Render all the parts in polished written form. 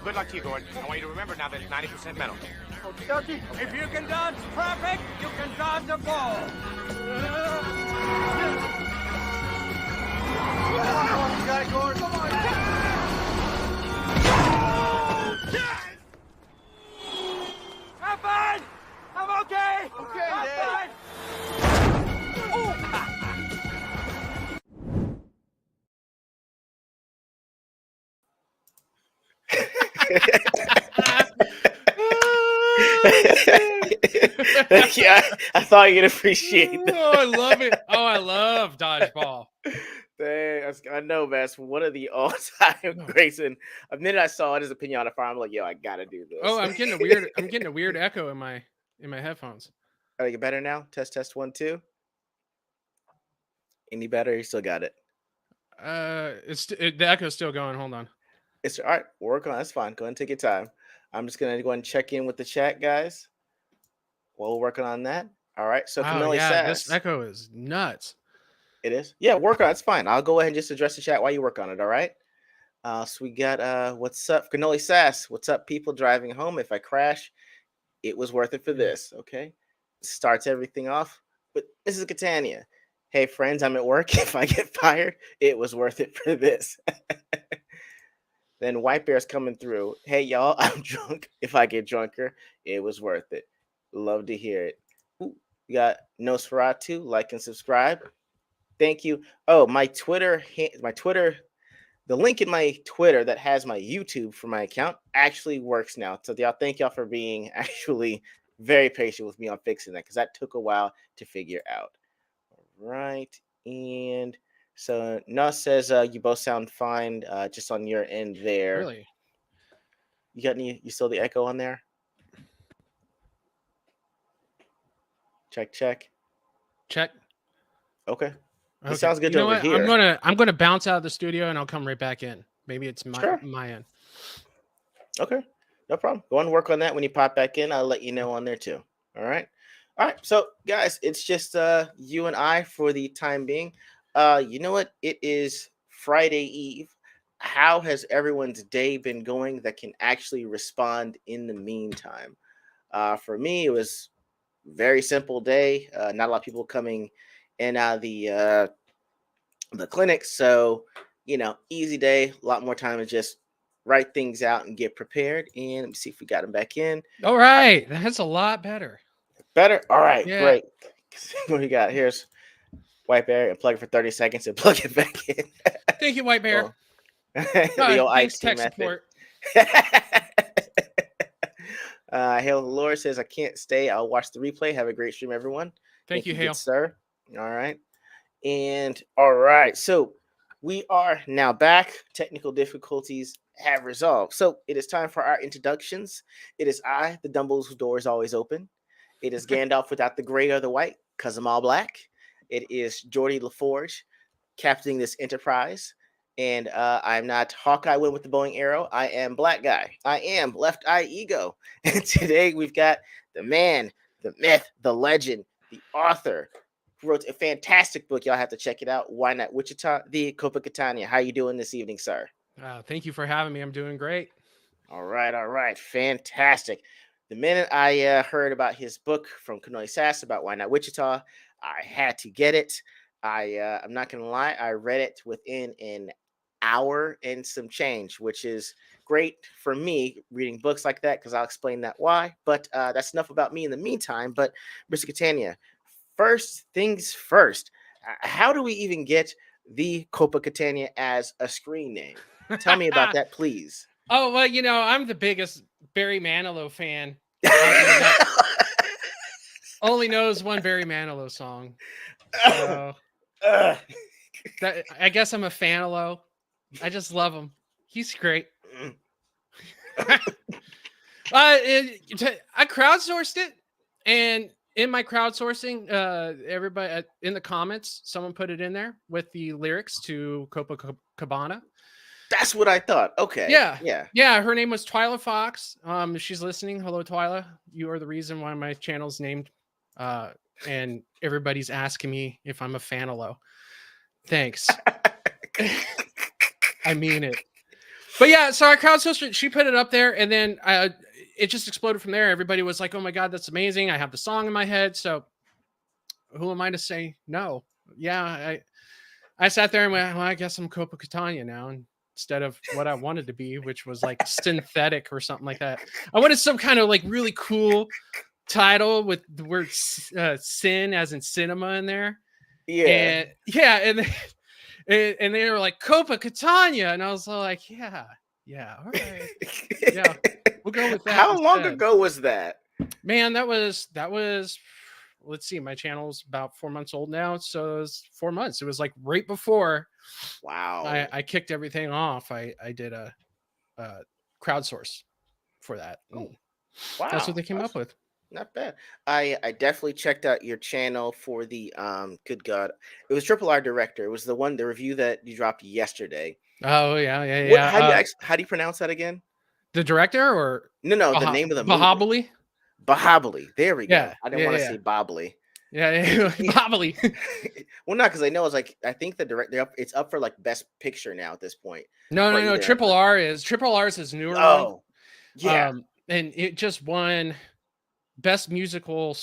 Good luck to you, Gordon. I want you to remember now that it's 90% mental. Okay. If you can dodge traffic, you can dodge a ball. Come on, you got it, Gordon. Come on. I'm fine. I'm okay. Okay, I'm fine. Yeah, I thought you'd appreciate that. Oh, I love it. Oh, I love dodgeball. Dang, I know, man. It's one of the all-time greats. And a minute I saw it as a pinata farm, I'm like, yo, I gotta do this. Oh, I'm getting a weird echo in my headphones. Are you better now? Test 1 2. Any better? You still got it. The echo's still going. Hold on. It's all right. Work on. That's fine. Go ahead and take your time. I'm just gonna go ahead and check in with the chat, guys. While we're working on that. All right. So Oh, yeah, this echo is nuts. It is? Yeah, work on it. It's fine. I'll go ahead and just address the chat while you work on it. All right. So we got what's up, Cannoli Sass? What's up, people driving home? If I crash, it was worth it for this. Okay. Starts everything off. But this is Catania. Hey friends, I'm at work. If I get fired, it was worth it for this. Then White Bear's coming through. Hey y'all, I'm drunk. If I get drunker, it was worth it. Love to hear it. Ooh, we got Nosferatu. Like and subscribe. Thank you. Oh, the link in my Twitter that has my YouTube for my account actually works now. So y'all, thank y'all for being actually very patient with me on fixing that because that took a while to figure out. All right. And so Nuss says you both sound fine just on your end there. Really? You still the echo on there? Check. Okay. It sounds good over here. I'm gonna bounce out of the studio and I'll come right back in. Maybe it's my end. Okay, no problem. Go and work on that when you pop back in. I'll let you know on there too. All right. So guys, it's just you and I for the time being. You know what? It is Friday Eve. How has everyone's day been going that can actually respond in the meantime? For me, it was a very simple day. Not a lot of people coming in out of the clinic, so easy day. A lot more time to just write things out and get prepared. And let me see if we got him back in. All right, that's a lot better. All right, yeah. Great. What we got? Here's White Bear, and plug it for 30 seconds and plug it back in. Thank you, White Bear. The old thanks, IT tech method. support. Hale Laura says, I can't stay. I'll watch the replay. Have a great stream, everyone. Thank you, Hale. Sir. All right. And all right. So we are now back. Technical difficulties have resolved. So it is time for our introductions. It is I, the Dumbles whose door is always open. It is Gandalf without the gray or the white, because I'm all black. It is Geordie LaForge captaining this enterprise. And I'm not Hawkeye win with the Boeing arrow. I am Black Guy. I am Left Eye E.G.O. And today we've got the man, the myth, the legend, the author, who wrote a fantastic book. Y'all have to check it out. Why Not Wichita, the Copa Catania. How you doing this evening, sir? Thank you for having me. I'm doing great. All right. Fantastic. The minute I heard about his book from Cannoli Sass about Why Not Wichita, I had to get it. I'm not going to lie. I read it within an hour and some change, which is great for me reading books like that because I'll explain that why. But that's enough about me in the meantime. But Mr. Catania, first things first, how do we even get the Copa Catania as a screen name? Tell me about that, please. Oh, well, I'm the biggest Barry Manilow fan. Only knows one Barry Manilow song. So, I guess I'm a fan-alo. I just love him. He's great. I crowdsourced it, and in my crowdsourcing, everybody in the comments, someone put it in there with the lyrics to Copacabana. That's what I thought. Okay. Yeah. Her name was Twyla Fox. If she's listening, hello, Twyla. You are the reason why my channel's named. And everybody's asking me if I'm a fan-alo. Thanks. I mean it. But yeah, so I crowdsourced it. She put it up there, and then it just exploded from there. Everybody was like, "Oh my god, that's amazing!" I have the song in my head, so who am I to say no? Yeah, I sat there and went, well, I guess I'm Copa Catania now, instead of what I wanted to be, which was like synthetic or something like that. I wanted some kind of like really cool title with the word sin as in cinema in there. Yeah. And yeah, and they were like Copa Catania, and I was like, yeah, all right, yeah, we'll go with that. How long instead. ago was that? Man, that was. Let's see, my channel's about 4 months old now, so it was 4 months. It was like right before. Wow. I kicked everything off. I did a crowdsource for that. Oh, wow. That's what they came up with. Not bad. I definitely checked out your channel for the good God. It was Triple R Director. It was the review that you dropped yesterday. Oh yeah. How do you pronounce that again? The director or no, the name of the movie. Bahabali? Bahabali. There we go. Yeah, I didn't want to say Bobbly. Yeah, Bahabali. Well, not because I know it's like I think the director it's up for like Best Picture now at this point. No. Triple R is his newer one. Oh, yeah. And it just won Best Musical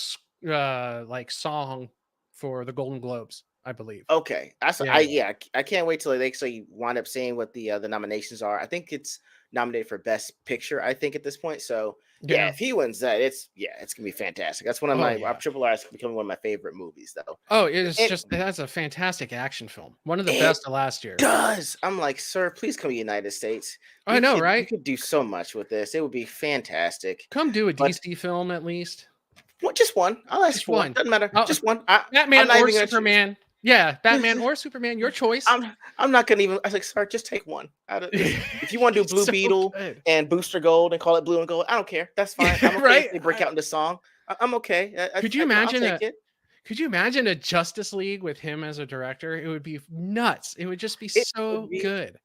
like song for the Golden Globes, I believe. Okay, I can't wait till they actually wind up saying what the nominations are. I think it's nominated for Best Picture. I think at this point, so yeah, if he wins that, it's gonna be fantastic. That's one of my Triple R is becoming one of my favorite movies, though. Oh, that's a fantastic action film, one of the best of last year. I'm like, sir, please come to the United States. I know, right? You could do so much with this. It would be fantastic. Come do a DC film at least. Well, just one. I'll ask for one. Doesn't matter. Just one. Batman or Superman. Yeah, Batman or Superman, your choice. I'm not gonna even. I was like, sir, just take one. If you want to do Blue Beetle and Booster Gold and call it Blue and Gold, I don't care. That's fine. I'm okay right? If they break out into song. I'm okay. Could you imagine a Justice League with him as a director? It would be nuts. It would just be so good.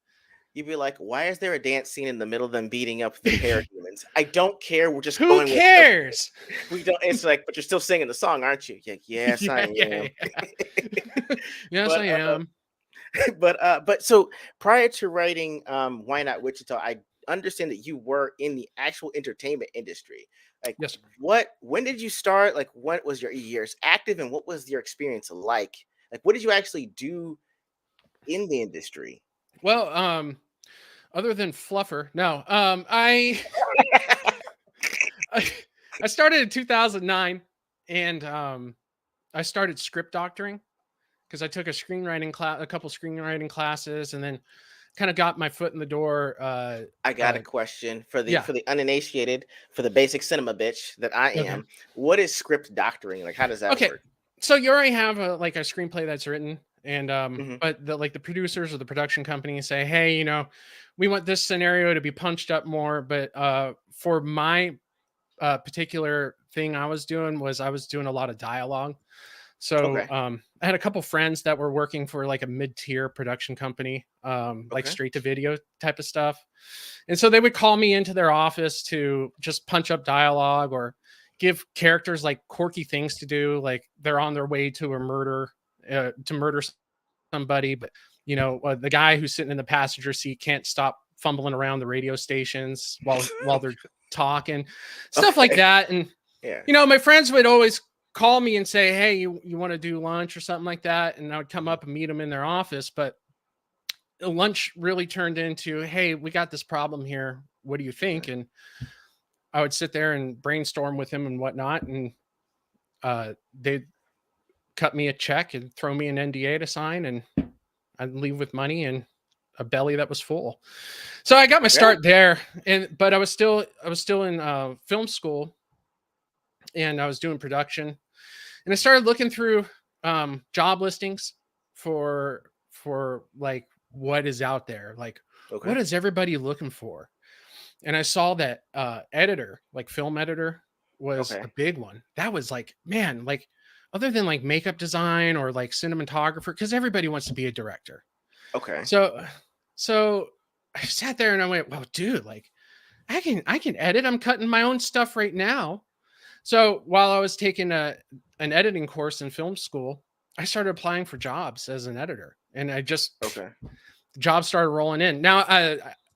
You'd be like, why is there a dance scene in the middle of them beating up the parademons? I don't care. We're just Who cares? We don't. It's like, but you're still singing the song, aren't you? Like, yes, I am. Yes, I am. But so prior to writing Why Not Wichita, I understand that you were in the actual entertainment industry. Like, yes, when did you start? Like, what was your years active, and what was your experience like? Like, what did you actually do in the industry? Well, other than fluffer, no. I started in 2009, and I started script doctoring because I took a couple screenwriting classes, and then kind of got my foot in the door. I got a question for the uninitiated, for the basic cinema bitch that I am. Okay. What is script doctoring? Like, how does that work? So you already have a screenplay that's written. And but the producers or the production company say, hey, we want this scenario to be punched up more. But for my particular thing I was doing a lot of dialogue. So I had a couple friends that were working for like a mid-tier production company, like straight to video type of stuff. And so they would call me into their office to just punch up dialogue or give characters like quirky things to do. Like they're on their way to a murder. To murder somebody, but the guy who's sitting in the passenger seat can't stop fumbling around the radio stations while they're talking, stuff like that. And my friends would always call me and say, hey, you want to do lunch or something like that, and I would come up and meet them in their office. But lunch really turned into, hey, we got this problem here, what do you think? And I would sit there and brainstorm with him and whatnot, and they'd cut me a check and throw me an NDA to sign, and I'd leave with money and a belly that was full. So I got my start there, but I was still in film school, and I was doing production, and I started looking through job listings for like what is out there, like what is everybody looking for, and I saw that editor, like film editor, was a big one. That was like, man, like, other than like makeup design or like cinematographer, because everybody wants to be a director. Okay. So I sat there and I went, well, dude, like I can edit. I'm cutting my own stuff right now. So while I was taking an editing course in film school, I started applying for jobs as an editor, and I just jobs started rolling in. Now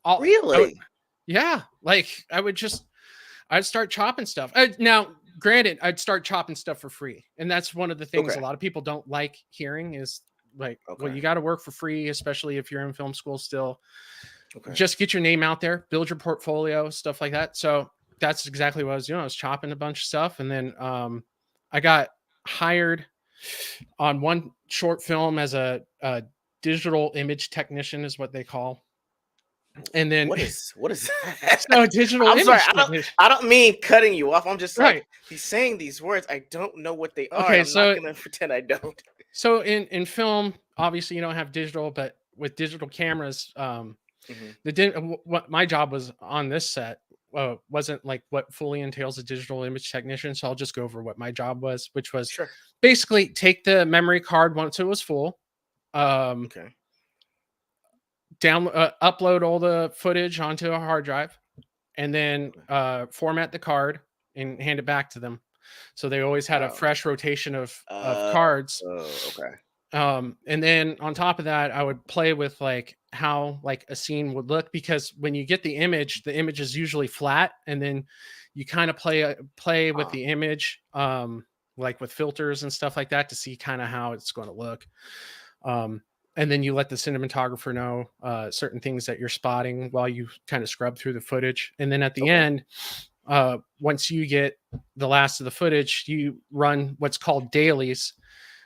I would- Really? yeah, like I'd start chopping stuff. Now, granted, I'd start chopping stuff for free, and that's one of the things Okay. a lot of people don't like hearing is like, well, Okay. you got to work for free, especially if you're in film school still. Okay. Just get your name out there, build your portfolio, stuff like that. So that's exactly what I was doing. I was chopping a bunch of stuff, and then I got hired on one short film as a digital image technician, is what they call. And then what is that? so digital I'm sorry. image technician. I don't mean cutting you off. I'm just like, Right. he's saying these words. I don't know what they are. Okay, I'm so not gonna pretend I don't. So in film, obviously you don't have digital, but with digital cameras, what my job was on this set wasn't like what fully entails a digital image technician. So I'll just go over what my job was, which was Sure. basically take the memory card once it was full, Okay. upload all the footage onto a hard drive, and then format the card and hand it back to them. So they always had a fresh rotation of cards. Oh, okay. And then on top of that, I would play with like how like a scene would look, because when you get the image is usually flat, and then you kind of play with the image, like with filters and stuff like that to see kind of how it's going to look. And then you let the cinematographer know certain things that you're spotting while you kind of scrub through the footage. And then at the end, once you get the last of the footage, you run what's called dailies,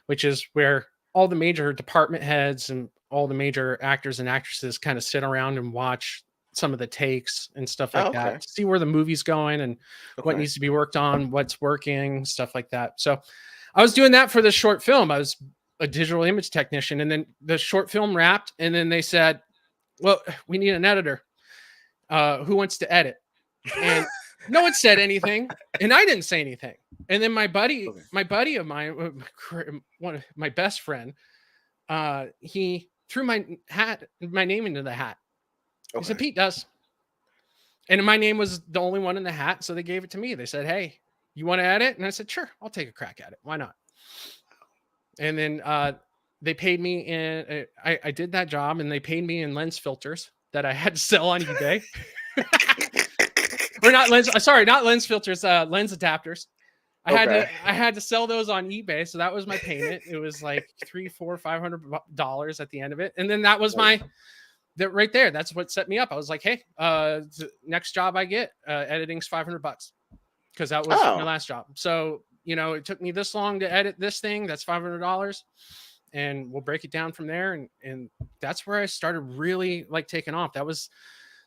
which is where all the major department heads and all the major actors and actresses kind of sit around and watch some of the takes and stuff like that to see where the movie's going and what needs to be worked on, what's working, stuff like that. So I was doing that for this short film. I was a digital image technician, and then the short film wrapped, and then they said, well, we need an editor. Who wants to edit? And no one said anything, and I didn't say anything. And then my buddy of mine, my best friend, he threw my name into the hat. He said, Pete does. And my name was the only one in the hat, so they gave it to me. They said, hey, you want to edit? And I said, sure, I'll take a crack at it. Why not? And then they paid me in, I did that job, and they paid me in lens filters that I had to sell on eBay. Or not lens filters, lens adapters. I had to sell those on eBay, so that was my payment. It was like $300, $400, $500 at the end of it, and then that was that right there. That's what set me up. I was like, hey, next job I get, editing's $500, because that was my last job. So it took me this long to edit this thing. That's $500, and we'll break it down from there. And that's where I started really like taking off. That was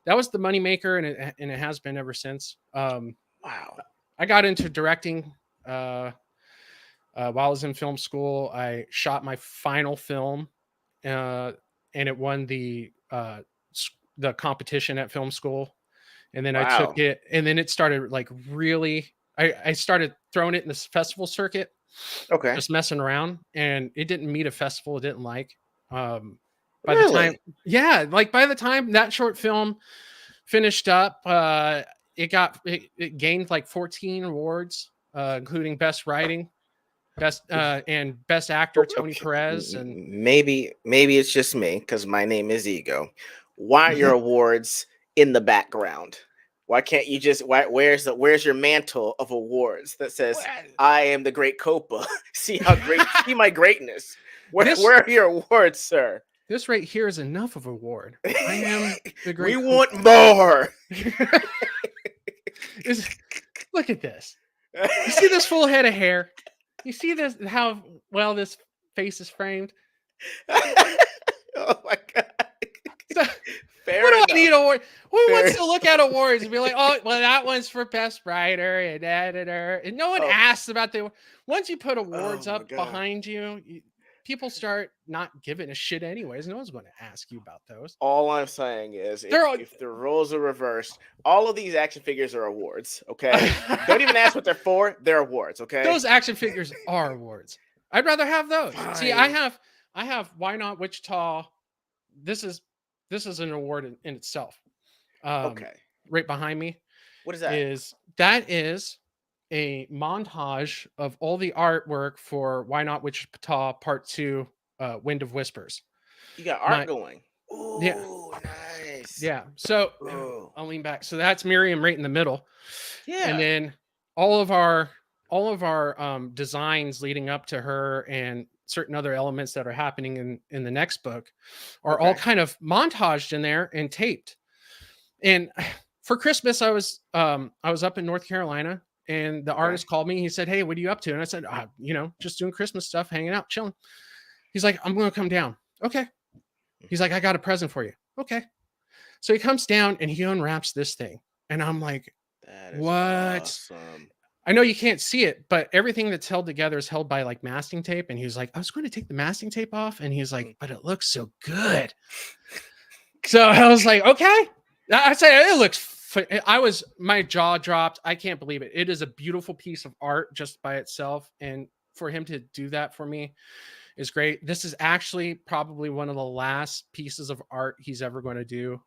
the money maker, and it has been ever since. Wow. I got into directing while I was in film school. I shot my final film, and it won the competition at film school. And then I took it, and then it started like really, I started throwing it in this festival circuit. Okay. Just messing around, and it didn't meet a festival it didn't like. By the time that short film finished up, it gained like 14 awards, including best writing, and best actor Tony Perez. And maybe it's just me because my name is E.G.O. Why are your awards in the background? Why can't you just where's your mantle of awards that says I am the great Copa? See my greatness. Where are your awards, sir? This right here is enough of an award. I am the great. We want more. Look at this. You see this full head of hair? You see this, how well this face is framed? Oh my God. So, what do I need award? Who wants to look at awards and be like, oh, well, that one's for best writer and editor, and no one asks about the. Once you put awards up behind you, people start not giving a shit anyways. No one's going to ask you about those. All I'm saying is if the roles are reversed, all of these action figures are awards, okay? Don't even ask what they're for. They're awards, okay? Those action figures are awards. I'd rather have those. Fine. See, I have Why Not Wichita. This is an award in itself. Okay. Right behind me. What is that? That is a montage of all the artwork for Why Not Wichita Part 2, Wind of Whispers. You got art going. Ooh, yeah. Nice. Yeah. So Oh. I'll lean back. So that's Miriam right in the middle. Yeah. And then all of our designs leading up to her and certain other elements that are happening in the next book are all Okay. kind of montaged in there and taped. And for Christmas, I was up in North Carolina, and the artist called me. He said, "Hey, what are you up to?" And I said, just doing Christmas stuff, hanging out, chilling." He's like, "I'm going to come down." Okay. He's like, "I got a present for you." Okay. So he comes down and he unwraps this thing, and I'm like, That is "What?" awesome. I know you can't see it, but everything that's held together is held by like masking tape. And he was like, "I was going to take the masking tape off," and he's like, "But it looks so good." So I was like, "Okay." I say it looks. My jaw dropped. I can't believe it. It is a beautiful piece of art just by itself, and for him to do that for me is great. This is actually probably one of the last pieces of art he's ever going to do.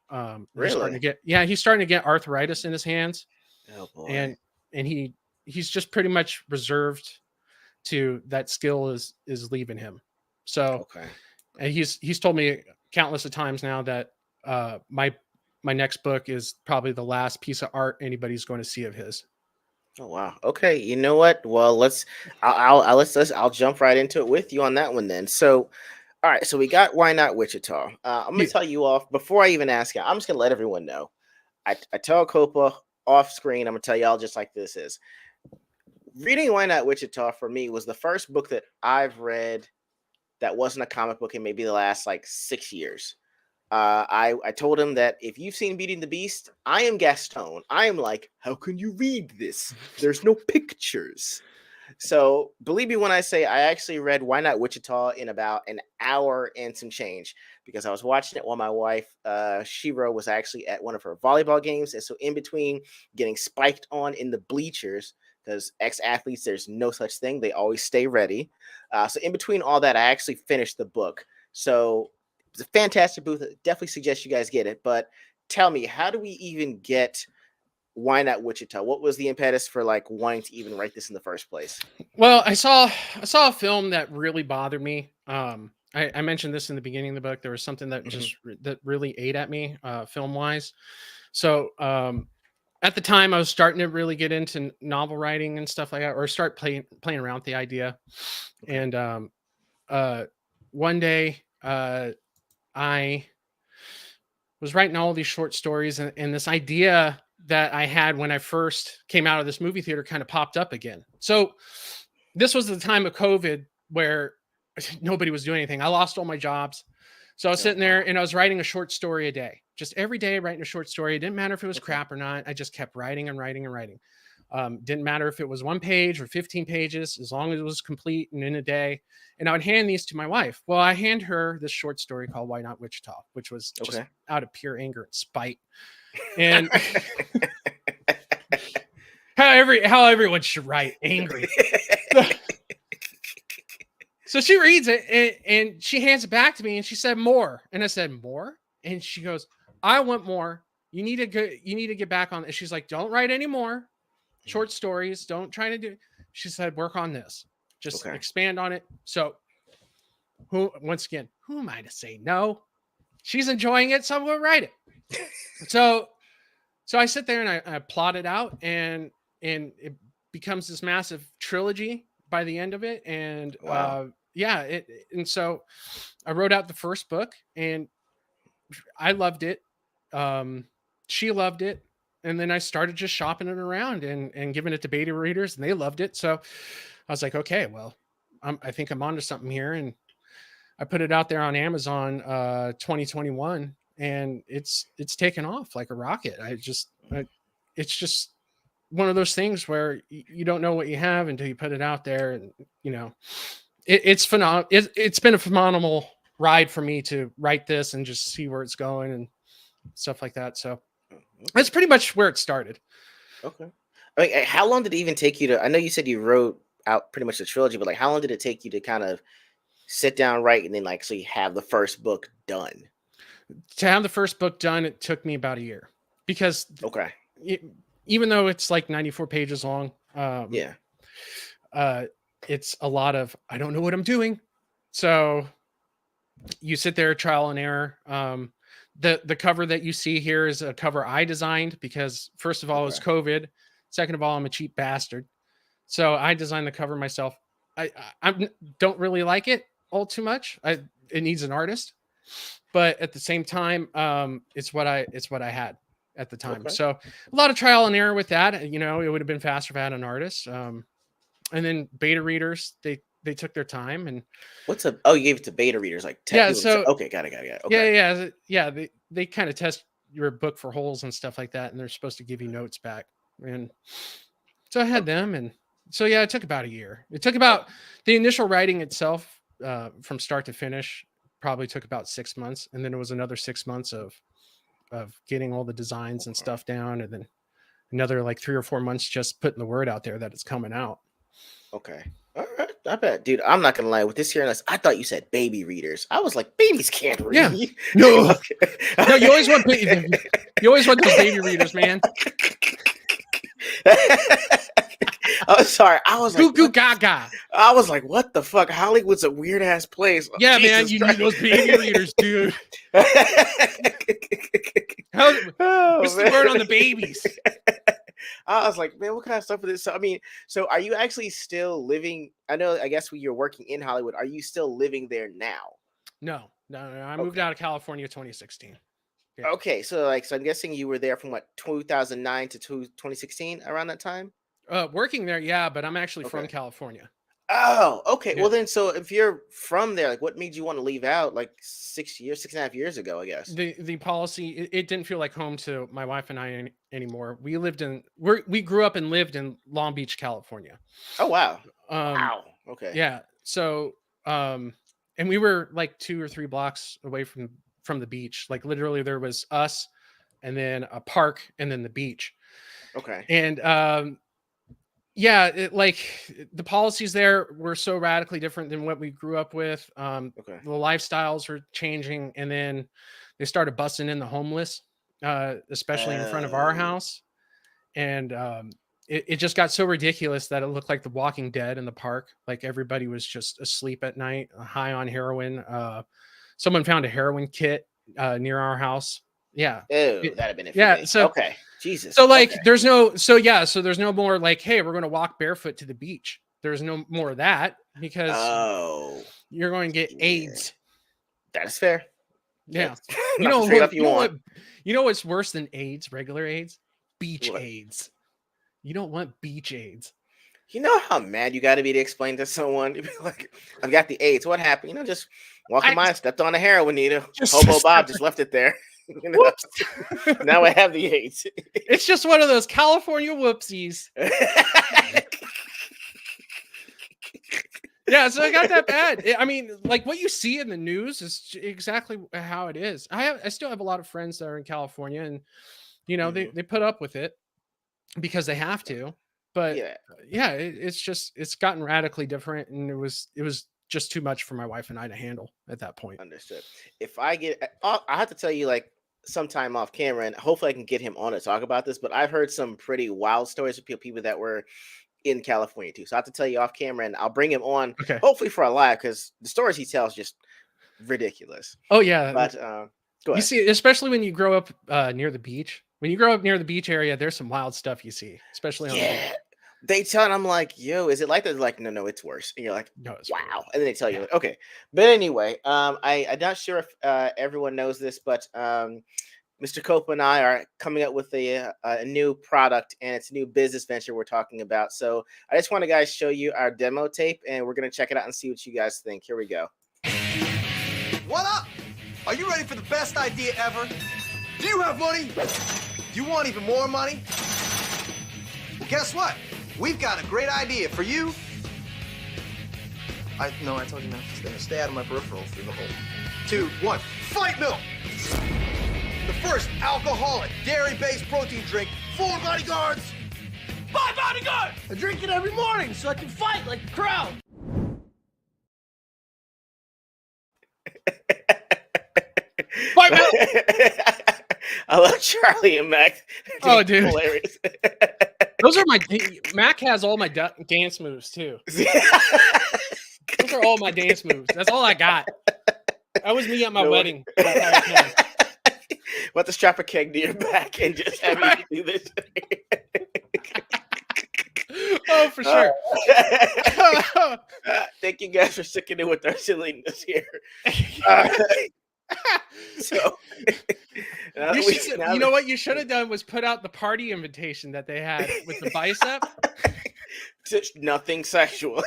Really? He's starting to get arthritis in his hands, Oh boy. and he's just pretty much reserved to that. Skill is leaving him. So, Okay. and he's told me countless of times now that my next book is probably the last piece of art anybody's going to see of his. Oh wow. Okay. You know what? Well, I'll jump right into it with you on that one then. So, all right. So we got Why Not Wichita. I'm gonna Yeah. tell you off before I even ask you. I'm just gonna let everyone know. I tell Copa off screen. I'm gonna tell y'all just like this is. Reading Why Not Wichita for me was the first book that I've read that wasn't a comic book in maybe the last like 6 years. I told him that if you've seen Beauty and the Beast, I am Gaston. I am like, how can you read this? There's no pictures. So believe me when I say I actually read Why Not Wichita in about an hour and some change because I was watching it while my wife, Shiro, was actually at one of her volleyball games. And so in between getting spiked on in the bleachers, because ex-athletes, there's no such thing. They always stay ready. So in between all that, I actually finished the book. So it's a fantastic book. Definitely suggest you guys get it. But tell me, how do we even get Why Not Wichita? What was the impetus for like wanting to even write this in the first place? Well, I saw a film that really bothered me. I mentioned this in the beginning of the book. There was something that that really ate at me, film wise. So at the time, I was starting to really get into novel writing and stuff like that, or start playing around with the idea. Okay. And one day, I was writing all these short stories, and this idea that I had when I first came out of this movie theater kind of popped up again. So this was the time of COVID where nobody was doing anything. I lost all my jobs. So I was sitting there and I was writing a short story a day, just every day writing a short story. It didn't matter if it was crap or not. I just kept writing and writing and writing. Didn't matter if it was 1 page or 15 pages, as long as it was complete and in a day. And I would hand these to my wife. Well, I hand her this short story called Why Not Wichita, which was just out of pure anger and spite. And how everyone should write, angry. So she reads it and she hands it back to me and she said, "More." And I said, "More?" And she goes, "I want more. You need to get back on it." She's like, "Don't write any more short stories. Don't try to do." She said, "Work on this. Just expand on it." So once again, who am I to say no? She's enjoying it, so I'm going to write it. So I sit there and I plot it out, and it becomes this massive trilogy by the end of it. And and so I wrote out the first book, and I loved it. She loved it, and then I started just shopping it around and giving it to beta readers, and they loved it. So I was like, okay, well, I think I'm onto something here, and I put it out there on Amazon 2021, and it's taken off like a rocket. It's just one of those things where you don't know what you have until you put it out there, and it's phenomenal. It's been a phenomenal ride for me to write this and just see where it's going and stuff like that. So that's pretty much where it started. Okay. I mean, how long did it even take you to? I know you said you wrote out pretty much the trilogy, but like, how long did it take you to kind of sit down, write, and then like actually have the first book done? To have the first book done, it took me about a year because even though it's like 94 pages long, it's a lot of I don't know what I'm doing. So you sit there, trial and error. The cover that you see here is a cover I designed because first of all, it was COVID. Second of all, I'm a cheap bastard. So I designed the cover myself. I don't really like it all too much. It needs an artist, but at the same time, it's what I had at the time. So a lot of trial and error with that. You know, it would have been faster if I had an artist. And then beta readers, they took their time. And what's a? Oh, you gave it to beta readers, like so okay, got it. Okay. Yeah. They kind of test your book for holes and stuff like that, and they're supposed to give you notes back. And so I had them, and so yeah, it took about a year. It took about the initial writing itself from start to finish probably took about 6 months, and then it was another 6 months of getting all the designs and stuff down, and then another like 3 or 4 months just putting the word out there that it's coming out. Okay. All right. I bet, dude. I'm not gonna lie. With this here, I thought you said baby readers. I was like, babies can't read. Yeah. No. No. You always want those baby readers, man. Oh, sorry. I was like, goo gaga. I was like, what the fuck? Hollywood's a weird ass place. Yeah, Jesus man. You need those baby readers, dude. What's the word on the babies? I was like, man, what kind of stuff is this? So, I mean, so are you actually still living? I guess when you're working in Hollywood, are you still living there now? No. I moved out of California 2016. Yeah. Okay, so I'm guessing you were there from what 2009 to 2016, around that time. Working there, yeah, but I'm actually from California. Oh, okay. Yeah. Well, then, so if you're from there, like, what made you want to leave out like 6.5 years ago? I guess the policy it didn't feel like home to my wife and I anymore. We grew up and lived in Long Beach, California. Oh wow! Wow. Okay. Yeah. So and we were like 2 or 3 blocks away from the beach. Like literally, there was us, and then a park, and then the beach. Okay. And yeah, like the policies there were so radically different than what we grew up with. The lifestyles were changing, and then they started busting in the homeless, especially in front of our house. And it just got so ridiculous that it looked like The Walking Dead in the park. Like everybody was just asleep at night, high on heroin. Someone found a heroin kit near our house. Yeah. That'd have been it. Yeah. So okay. Jesus. So like there's no more like, hey, we're going to walk barefoot to the beach. There's no more of that because you're going to get AIDS. That's fair. Yeah. You know what's worse than AIDS, regular AIDS? Beach What? AIDS. You don't want beach AIDS. You know how mad you got to be to explain to someone? You'd be like, I've got the AIDS. What happened? You know, just walking by, stepped on a heroin needle. Hobo Bob just left it there. You know? Now I have the AIDS. It's just one of those California whoopsies. Yeah, so I got that bad. I mean, like what you see in the news is exactly how it is. I still have a lot of friends that are in California, and you know they put up with it because they have to. But yeah, it's gotten radically different, and it was just too much for my wife and I to handle at that point. Understood. If I have to tell you, like, sometime off camera, and hopefully I can get him on to talk about this, but I've heard some pretty wild stories of people that were in California too. So I have to tell you off camera, and I'll bring him on, hopefully for a live, because the stories he tells just ridiculous. Oh yeah. But go ahead. You see, especially when you grow up near the beach. When you grow up near the beach area, there's some wild stuff you see, especially on the beach. They tell, and I'm like, yo, is it like that? They're like, no, it's worse. And you're like, no, it's wow. Worse. And then they tell you, like, okay. But anyway, I'm not sure if everyone knows this, but Mr. Copa and I are coming up with a new product, and it's a new business venture we're talking about. So I just want to guys show you our demo tape, and we're going to check it out and see what you guys think. Here we go. What up? Are you ready for the best idea ever? Do you have money? Do you want even more money? Well, guess what? We've got a great idea for you. I told you not to stay out of my peripheral through the whole. 2, 1, Fight Milk! The first alcoholic, dairy-based protein drink for bodyguards. Buy bodyguard! I drink it every morning so I can fight like the crowd. Fight Milk! I love Charlie and Mac. Oh, dude. Hilarious. Those are Mac has all my dance moves too. Those are all my dance moves. That's all I got. That was me at my wedding. about to strap a keg to your back and just have you do this. Oh, for sure. Thank you guys for sticking in with our silliness here. Uh, so, You know what you should have done was put out the party invitation that they had with the bicep. Nothing sexual.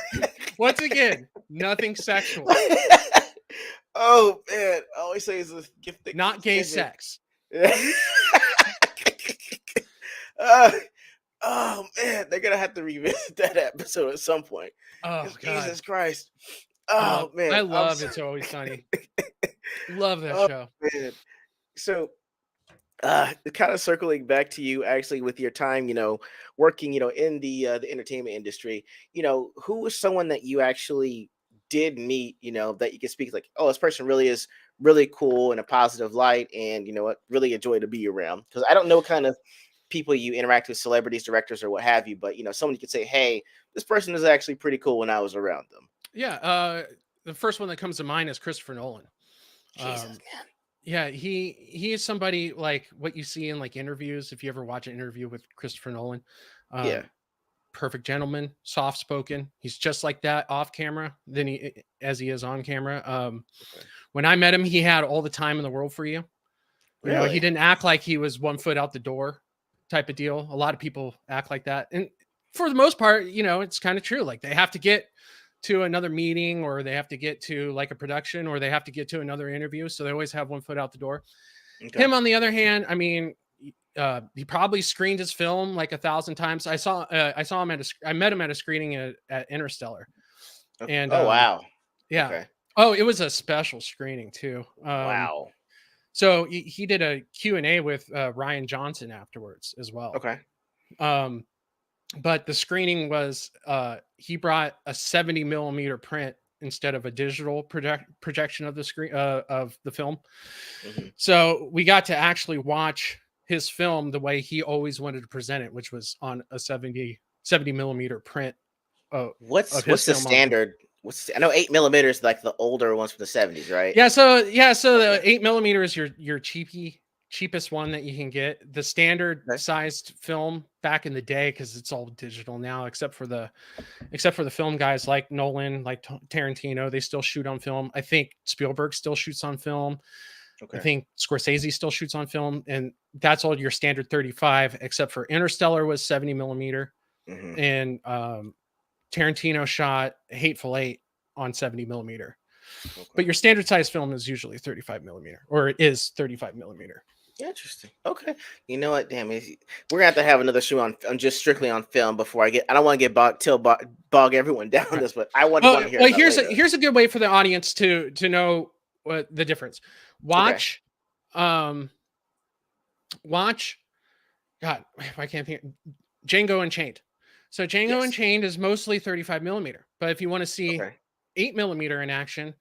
Once again, nothing sexual. Oh man, I always say it's a gift that Not keeps gay giving. sex. Oh man, they're gonna have to revisit that episode at some point. Oh God. Jesus Christ. Oh man. I love It's Always Sunny. Love that show. Man. So kind of circling back to you actually with your time, working, in the entertainment industry, who was someone that you actually did meet, that you can speak like, oh, this person really is really cool in a positive light, and what, really a joy to be around? Because I don't know kind of people you interact with, celebrities, directors, or what have you, but someone you could say, hey, this person is actually pretty cool when I was around them. Yeah, the first one that comes to mind is Christopher Nolan. Jesus, man. Yeah, he is somebody like what you see in like interviews. If you ever watch an interview with Christopher Nolan, Yeah. perfect gentleman, soft spoken. He's just like that off camera as he is on camera. When I met him, he had all the time in the world for you. Really? He didn't act like he was 1 foot out the door type of deal. A lot of people act like that, and for the most part, it's kind of true. Like they have to get to another meeting, or they have to get to like a production, or they have to get to another interview. So they always have 1 foot out the door. Okay. Him, on the other hand, I mean, he probably screened his film like 1,000 times. I met him at a screening at Interstellar. Okay. And oh wow. yeah. Okay. Oh, it was a special screening too. Wow. So he did a Q&A with Ryan Johnson afterwards as well. Okay. But the screening was he brought a 70 millimeter print instead of a digital projection of the screen of the film. Mm-hmm. So we got to actually watch his film the way he always wanted to present it, which was on a 70 millimeter print. What's the standard? I know 8 millimeters is like the older ones from the 70s, right? Yeah. So the 8 millimeter is your cheapest one that you can get. The standard sized film back in the day, because it's all digital now, except for the film guys like Nolan, like Tarantino, they still shoot on film. I think Spielberg still shoots on film. Okay. I think Scorsese still shoots on film, and that's all your standard 35, except for Interstellar was 70 millimeter. Mm-hmm. And Tarantino shot Hateful Eight on 70 millimeter. Okay. But your standard size film is usually 35 millimeter, or it is 35 millimeter. Interesting. Okay. You know what? Damn it. We're gonna have to have another show on just strictly on film before I don't want to get bog everyone down this, but I want to hear. Well, here's a good way for the audience to know what the difference. Watch. God, I can't think. Django Unchained. So Django Unchained is mostly 35 millimeter, but if you want to see 8 millimeter in action,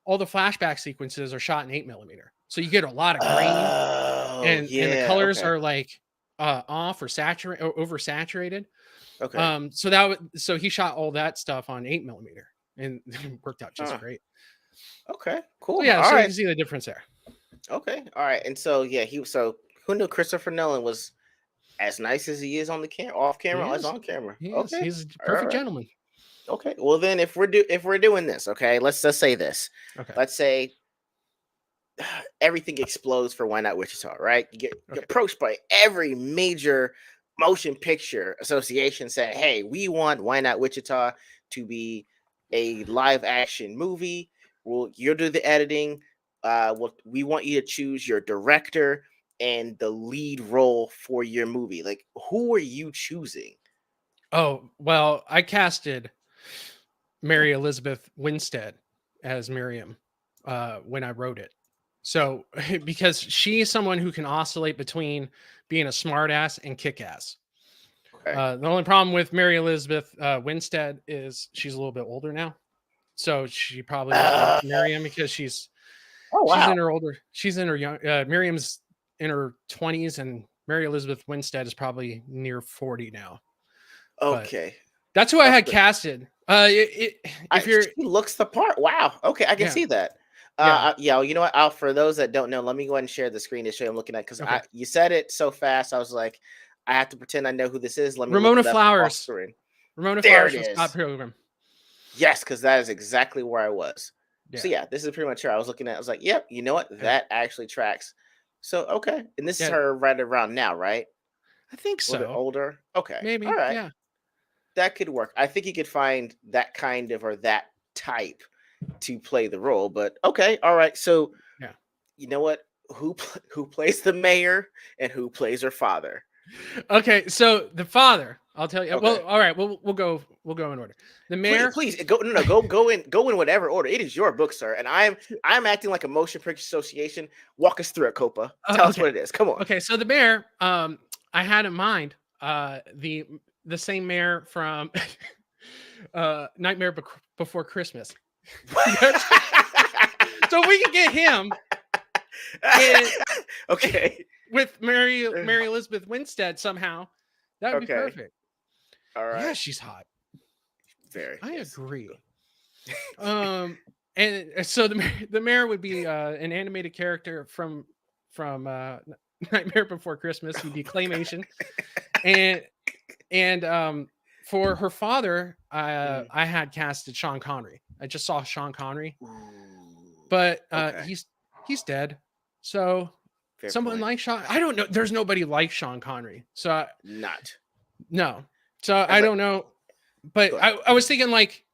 all the flashback sequences are shot in 8 millimeter. So you get a lot of green, and the colors are like off or saturated or oversaturated. Okay. So he shot all that stuff on 8 millimeter, and it worked out just great. Okay, cool. So, yeah, all so right. you can see the difference there. Okay, all right. And so who knew Christopher Nolan was as nice as he is on the off camera as on camera? Okay, he's a perfect gentleman. Okay, well then, if we're doing this, okay, let's just say this. Okay, let's say everything explodes for Why Not Wichita, right? You get approached by every major motion picture association saying, "Hey, we want Why Not Wichita to be a live action movie. Well, you'll do the editing. We want you to choose your director and the lead role for your movie." Like, who are you choosing? Oh, well, I casted Mary Elizabeth Winstead as Miriam when I wrote it. So, because she is someone who can oscillate between being a smartass and kick-ass. Okay. The only problem with Mary Elizabeth Winstead is she's a little bit older now. So she probably like Miriam because she's in her older. She's in her young. Miriam's in her 20s, and Mary Elizabeth Winstead is probably near 40 now. Okay, but that's who I had casted. She looks the part. Wow. Okay, I can see that. Yeah, you know what? For those that don't know, let me go ahead and share the screen to show you I'm looking at because Okay. you said it so fast. I was like, I have to pretend I know who this is. Let me Ramona look it up off Flowers. screen. Ramona There Flowers it from is. Scott Pilgrim. Yes, because that is exactly where I was. Yeah. So yeah, this is pretty much her. I was looking at. I was like, yep. You know what? That actually tracks. So okay, and this is Yeah. her right around now, right? I think A little bit so. older. Okay. Maybe. All right. Yeah. That could work. I think you could find that kind of or that type to play the role. But okay. All right. So Yeah. you know what? Who plays the mayor and who plays her father? Okay, so the father, I'll tell you. Okay. Well, all right, we'll go in order. The mayor, Please go go in whatever order. It is your book, sir, and I'm acting like a motion picture association. Walk us through it, Copa. Tell us okay. what it is. Come on. Okay, so the mayor, I had in mind the same mayor from Nightmare Before Christmas. So we can get him Okay. with Mary Elizabeth Winstead somehow. That would be Okay. perfect. All right. Yeah, she's hot. Very. I yes. agree. And so the mayor would be an animated character from Nightmare Before Christmas. He'd be claymation, and for her father, I had casted Sean Connery. I just saw Sean Connery, but Okay. he's dead. So Fair someone point. like Sean, I don't know. There's nobody like Sean Connery. So Not. no. So I like- don't know. But Go ahead. I was thinking like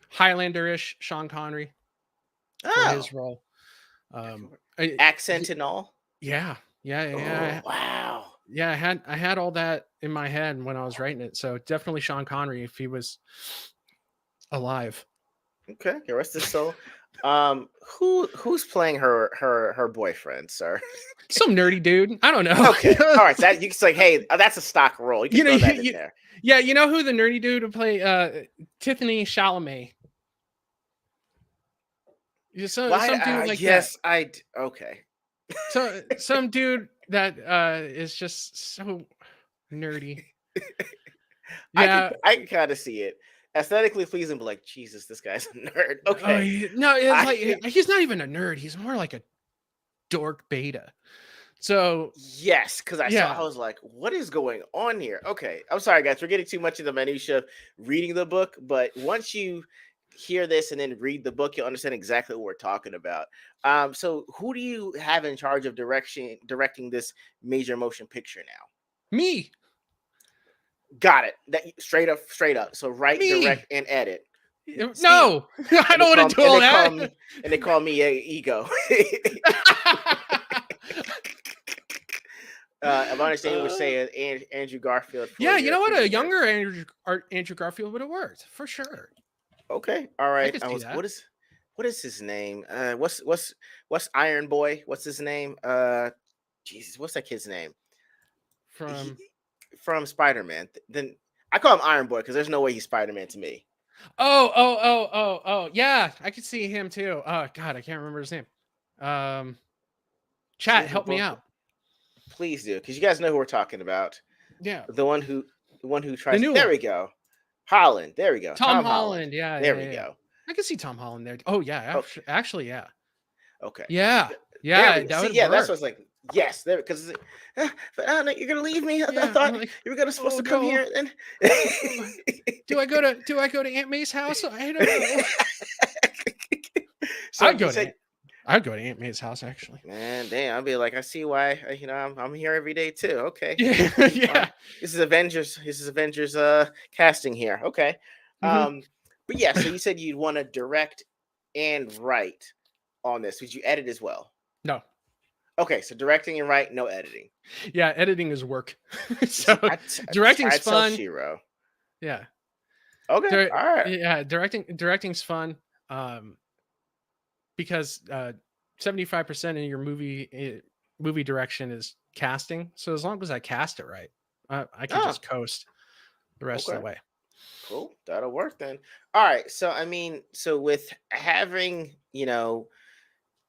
Highlander-ish Sean Connery for Oh, his role. accent and all. Yeah. Oh, wow. Yeah, I had all that in my head when I was writing it. So definitely Sean Connery if he was alive. Okay. The rest of the soul. Who's playing her boyfriend, sir? Some nerdy dude. I don't know. Okay. All right. That you can say, hey, that's a stock role. You can throw that in there. Yeah, you know who the nerdy dude would play? Tiffany Chalamet. Yeah, some dude like yes, that. okay. So some dude that is just so nerdy. Yeah. I can kind of see it. Aesthetically pleasing, but like, Jesus, this guy's a nerd. Okay. No, it's like he's not even a nerd. He's more like a dork beta. So yes, because I yeah. was like, what is going on here? Okay. I'm sorry, guys. We're getting too much of the minutia of reading the book, but once you hear this and then read the book, you'll understand exactly what we're talking about. So who do you have in charge of directing this major motion picture now? Me. Got it. That straight up. So write, Me. direct, and edit. No, I don't want to do all that. And they call me E.G.O. I'm understanding we're saying Andrew Garfield. Yeah, you know what? A younger Andrew Garfield would have worked for sure. Okay, all right. I could see that. What is his name? What's Iron Boy? What's his name? Jesus, what's that kid's name? From Spider-Man. Then I call him Iron Boy because there's no way he's Spider-Man to me. Oh, yeah, I could see him too. Oh God, I can't remember his name. Chat, help me out. Please do, because you guys know who we're talking about. Yeah, the one who tries. There we go. Holland. There we go. Tom Holland. Yeah. There we go. I can see Tom Holland there. Oh yeah, actually, yeah. Okay. Yeah. That's what it's like. Yes, there because but Anna, you're gonna leave me. I thought like, you were supposed to come here. And do I go to Aunt May's house? I don't know. So I'd go to Aunt May's house actually. Man, damn! I'd be like, I see why. I'm here every day too. Okay. Yeah. This is Avengers. Casting here. Okay. Mm-hmm. But yeah. So you said you'd want to direct and write on this. Would you edit as well? No. Okay, so directing and write, no editing. Yeah, editing is work. So directing's fun. Shiro. Yeah. Okay. All right. Yeah, directing's fun. Because 75% of your movie direction is casting. So as long as I cast it right, I can just coast the rest of the way. Cool. That'll work then. All right. So with having,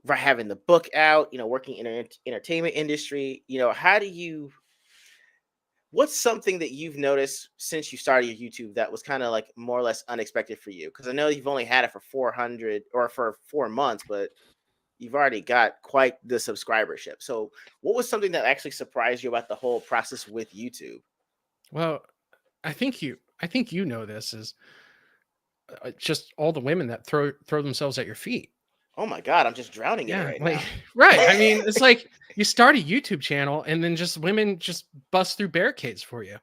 having the book out, working in the entertainment industry, what's something that you've noticed since you started your YouTube that was kind of like more or less unexpected for you? Because I know you've only had it for 400 or for 4 months, but you've already got quite the subscribership. So, what was something that actually surprised you about the whole process with YouTube? Well, I think you know this is just all the women that throw themselves at your feet. Oh my God, I'm just drowning in it Yeah, right like now. right. I mean, it's like you start a YouTube channel and then just women just bust through barricades for you.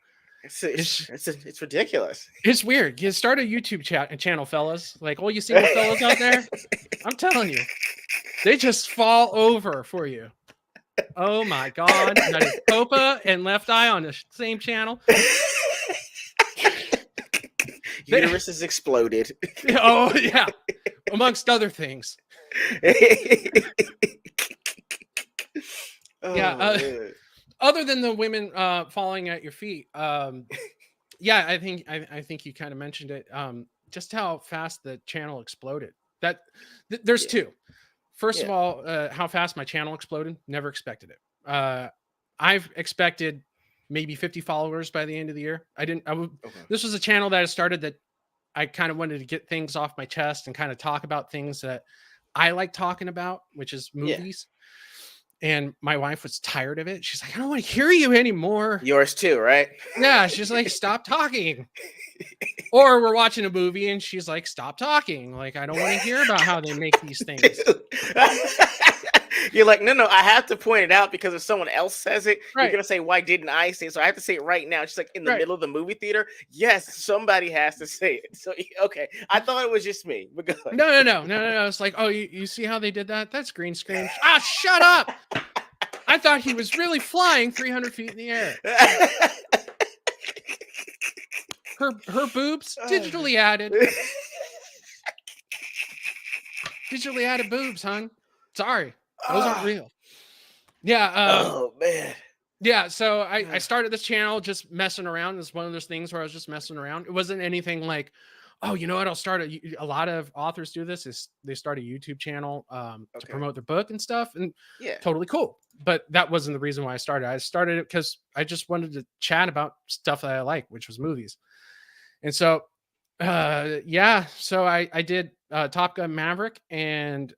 It's ridiculous. It's weird. You start a YouTube channel, fellas. Like all you single fellas out there, I'm telling you, they just fall over for you. Oh my God. That is Copa and Left Eye on the same channel. Uterus has exploded. Oh, yeah. Amongst other things. Yeah. Man. Other than the women falling at your feet, yeah, I think you kind of mentioned it. Just how fast the channel exploded. There's two. First of all, how fast my channel exploded. Never expected it. I've expected maybe 50 followers by the end of the year. This was a channel that I started that I kind of wanted to get things off my chest and kind of talk about things that I like talking about, which is movies. And my wife was tired of it. She's like, I don't want to hear you anymore. Yours too, right? Yeah. She's like, stop talking. Or we're watching a movie and she's like, stop talking. Like, I don't want to hear about how they make these things. You're like, no, I have to point it out because if someone else says it, Right. you're going to say, why didn't I say it? So I have to say it right now. She's like, in the Right. middle of the movie theater. Yes, somebody has to say it. So, okay. I thought it was just me. But go ahead. No. It's like, oh, you see how they did that? That's green screen. Ah, shut up. I thought he was really flying 300 feet in the air. Her boobs digitally added. Digitally added boobs, hon. Sorry. Those aren't real. Yeah. Oh, man. Yeah. So I started this channel just messing around. It's one of those things where I was just messing around. It wasn't anything like, oh, you know what? I'll start a lot of authors do this is they start a YouTube channel to promote their book and stuff. And totally cool. But that wasn't the reason why I started. I started it because I just wanted to chat about stuff that I like, which was movies. And so, so I did Top Gun Maverick, and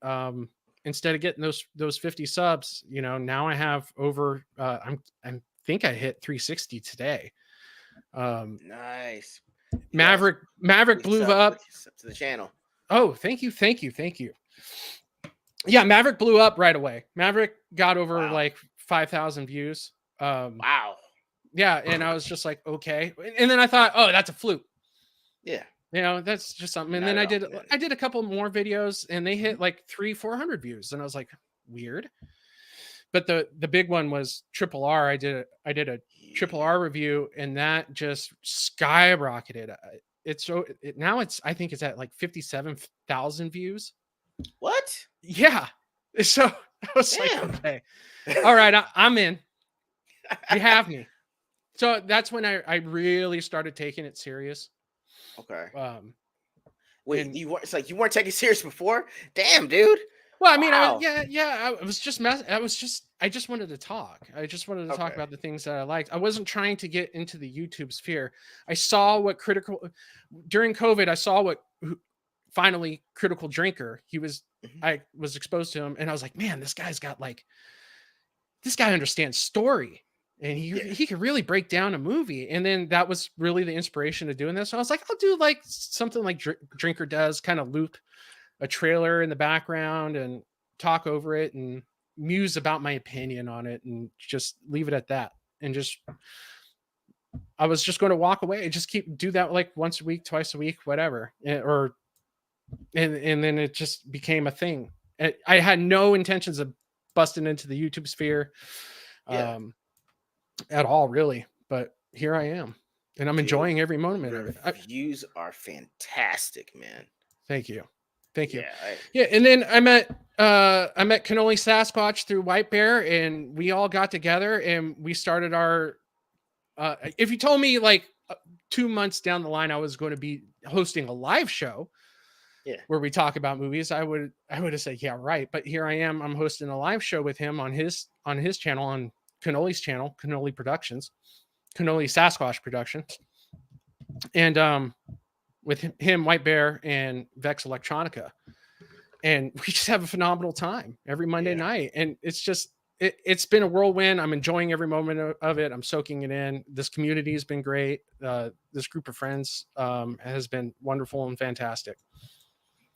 instead of getting those 50 subs, now I have over. I think I hit 360 today. Nice. Maverick blew up to the channel. Oh, thank you. Yeah, Maverick blew up right away. Maverick got over like 5,000 views. Wow. Yeah, and I was just like, okay. And then I thought, oh, that's a fluke. Yeah. That's just something. And then I did a couple more videos and they hit like 300-400 views. And I was like, weird. But the big one was Triple R. I did a Triple R review and that just skyrocketed. I think it's at like 57,000 views. What? Yeah. So I was like, okay, all right, I'm in. You have me. So that's when I really started taking it serious. Okay. Wait, you weren't taking it serious before? Damn, dude. Well, I mean, I was just I just wanted to talk. I just wanted to talk about the things that I liked. I wasn't trying to get into the YouTube sphere. I saw what during COVID, I saw what finally Critical Drinker, I was exposed to him and I was like, man, this guy understands story. And he could really break down a movie. And then that was really the inspiration of doing this. So I was like, I'll do like something like Drinker does, kind of loop a trailer in the background and talk over it and muse about my opinion on it and just leave it at that. And I was just going to walk away and just do that like once a week, twice a week, whatever. And then it just became a thing. I had no intentions of busting into the YouTube sphere. At all, really, but here I am, and I'm enjoying every moment of it. Views are fantastic, man. Thank you. Yeah, and then I met Cannoli Sasquatch through White Bear, and we all got together and we started our. If you told me like 2 months down the line I was going to be hosting a live show, where we talk about movies, I would have said, yeah, right. But here I am. I'm hosting a live show with him on his channel, on Cannoli's channel, Cannoli Productions. Cannoli Sasquatch Productions, and with him, White Bear, and Vex Electronica, and we just have a phenomenal time every Monday night, and it's just it's been a whirlwind. I'm enjoying every moment of it. I'm soaking it in. This community has been great. This group of friends has been wonderful and fantastic.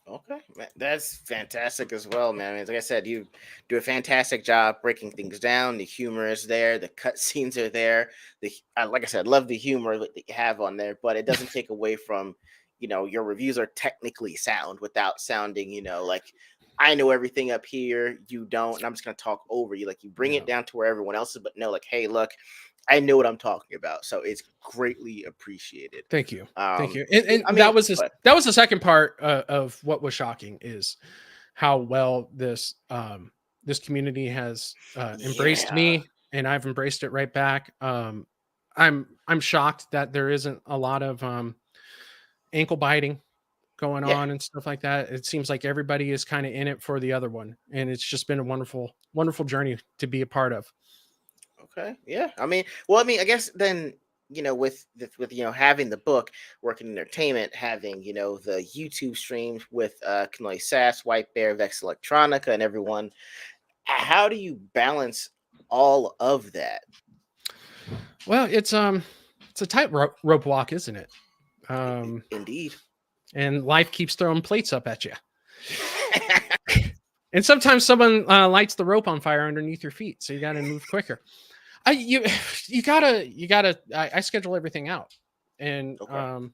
Okay, that's fantastic as well, man. I mean, like I said, you do a fantastic job breaking things down. The humor is there, the cut scenes are there. Like I said, love the humor that you have on there, but it doesn't take away from, your reviews are technically sound without sounding, like I know everything up here, you don't, and I'm just gonna talk over you. Like you bring it down to where everyone else is, but no, like, hey, look, I know what I'm talking about, so it's greatly appreciated. Thank you, thank you. I And mean, that was the second part of what was shocking is how well this community has embraced me, and I've embraced it right back. I'm shocked that there isn't a lot of ankle biting going on and stuff like that. It seems like everybody is kind of in it for the other one, and it's just been a wonderful journey to be a part of. Okay. Yeah. I mean, I guess then, with having the book, working in entertainment, having, the YouTube streams with Cannoli Sass, White Bear, Vex Electronica, and everyone, how do you balance all of that? Well, it's a tight rope walk, isn't it? Indeed. And life keeps throwing plates up at you. And sometimes someone lights the rope on fire underneath your feet, so you got to move quicker. You gotta. I schedule everything out, and I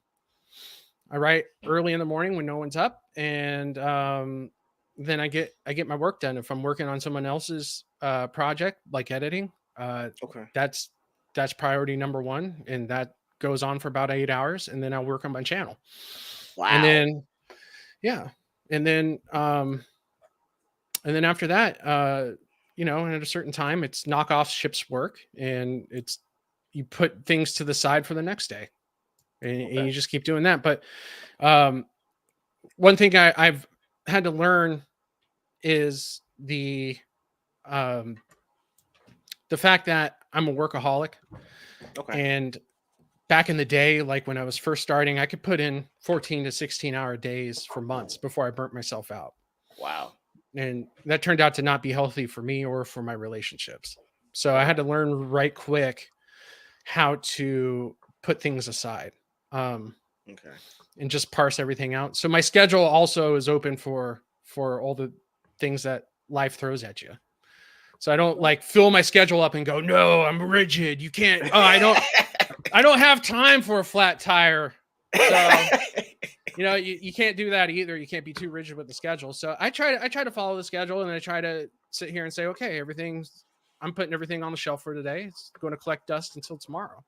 write early in the morning when no one's up, and then I get my work done. If I'm working on someone else's project, like editing, that's priority number one, and that goes on for about 8 hours, and then I'll work on my channel. Wow. And then and then after that, and at a certain time, it's knock off ship's work, and you put things to the side for the next day, and you just keep doing that. But one thing I've had to learn is the fact that I'm a workaholic. And back in the day, like when I was first starting, I could put in 14 to 16-hour days for months before I burnt myself out. Wow. And that turned out to not be healthy for me or for my relationships. So I had to learn right quick how to put things aside, and just parse everything out. So my schedule also is open for all the things that life throws at you. So I don't like fill my schedule up and go, no, I'm rigid. You can't. Oh, I don't have time for a flat tire. So you can't do that either. You can't be too rigid with the schedule. So I try to follow the schedule, and I try to sit here and say, okay, I'm putting everything on the shelf for today. It's going to collect dust until tomorrow.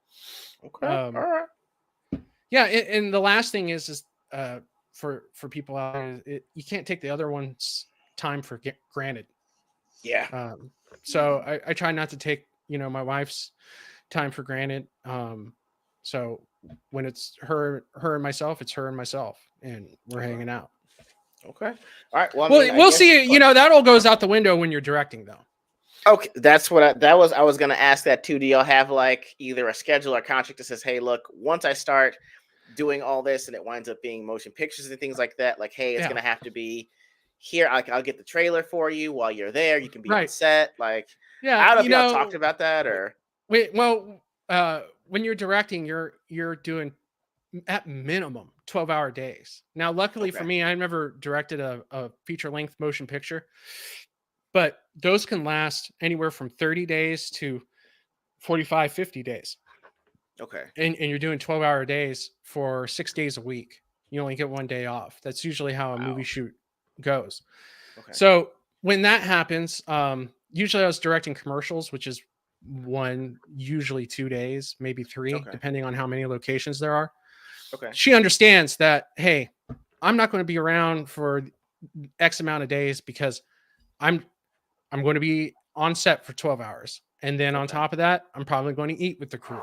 Okay. All right. Yeah. And the last thing is for people out there, you can't take the other one's time for granted. Yeah. So I try not to take, my wife's time for granted. So when it's her and myself, it's her and myself, and we're hanging out. Okay. All right. Well, we'll see. That all goes out the window when you're directing, though. Okay, that's what I was going to ask that too. Do y'all have like either a schedule or contract that says, hey, look, once I start doing all this and it winds up being motion pictures and things like that, like, hey, it's going to have to be here. I'll get the trailer for you while you're there. You can be on set. Like, I don't know if y'all talked about that or. When you're directing, you're doing at minimum 12-hour days. Now, luckily for me, I never directed a feature-length motion picture, but those can last anywhere from 30 days to 45, 50 days. Okay. And you're doing 12-hour days for 6 days a week. You only get one day off. That's usually how a movie shoot goes. Okay. So when that happens, usually I was directing commercials, which is usually 2 days, maybe 3, depending on how many locations there are. Okay. She understands that, hey, I'm not going to be around for X amount of days because I'm going to be on set for 12 hours. And then on top of that, I'm probably going to eat with the crew.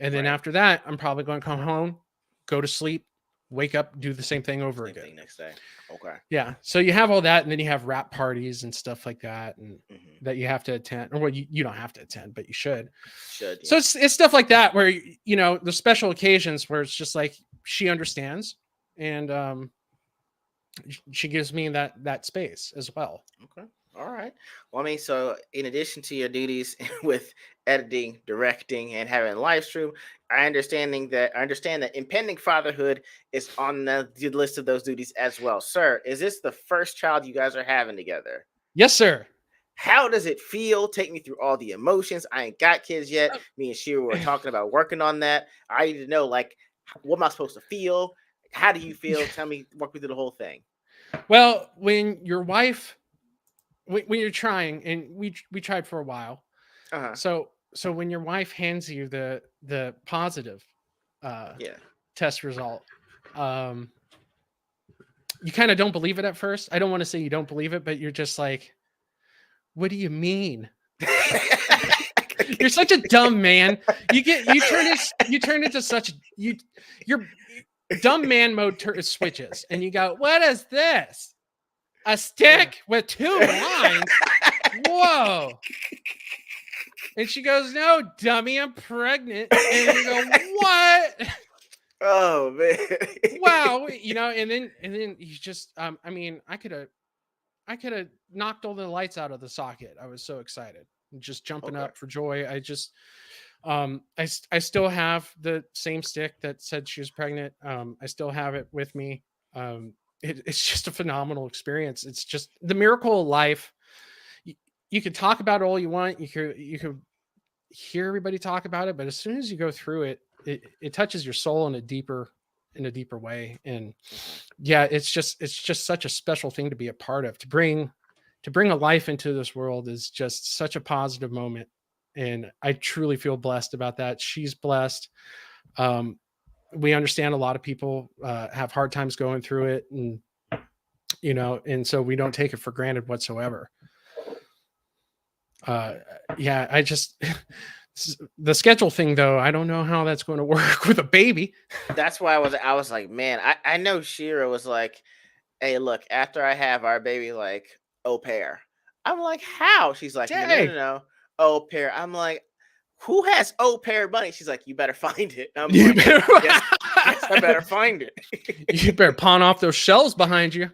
And then after that, I'm probably going to come home, go to sleep, wake up, do the same thing over Same again. thing next day. Okay. Yeah. So you have all that, and then you have wrap parties and stuff like that, and Mhm. that you have to attend, or well, you don't have to attend, but you should. Should. So Yeah. it's stuff like that where the special occasions where it's just like she understands, and she gives me that space as well. Okay. All right. Well, I mean, so in addition to your duties with editing, directing, and having a live stream, I understand that impending fatherhood is on the list of those duties as well. Sir, is this the first child you guys are having together? Yes, sir. How does it feel? Take me through all the emotions. I ain't got kids yet. Me and Shira were talking about working on that. I need to know, like, what am I supposed to feel? How do you feel? Tell me, walk me through the whole thing. Well, when your wife, when you're trying, and we tried for a while, Uh-huh. so when your wife hands you the positive Yeah. test result, you kind of don't believe it at first. I don't want to say you don't believe it, but you're just like, what do you mean? You're such a dumb man. You turn into such your dumb man mode switches, and you go, what is this? A stick with 2 lines? Whoa. And she goes, no, dummy, I'm pregnant. And you go, what? Oh man. Wow. And then you just I mean, I could have knocked all the lights out of the socket. I was so excited. Just jumping Okay. up for joy. I just I still have the same stick that said she was pregnant. I still have it with me. It's just a phenomenal experience. It's just the miracle of life. You could talk about it all you want. You could hear everybody talk about it, but as soon as you go through it, it touches your soul in a deeper way. And yeah, it's just such a special thing to be a part of. To bring a life into this world is just such a positive moment, and I truly feel blessed about that. She's blessed. We understand a lot of people have hard times going through it, and and so we don't take it for granted whatsoever. Yeah, I just the schedule thing though, I don't know how that's going to work with a baby. That's why I was like, man, I know Shira was like, hey, look, after I have our baby, like, au pair. I'm like, how? She's like, Dang. no, au pair. I'm like, who has au pair money? She's like, you better find it. I'm You like, better- yes, I better find it. You better pawn off those shells behind you.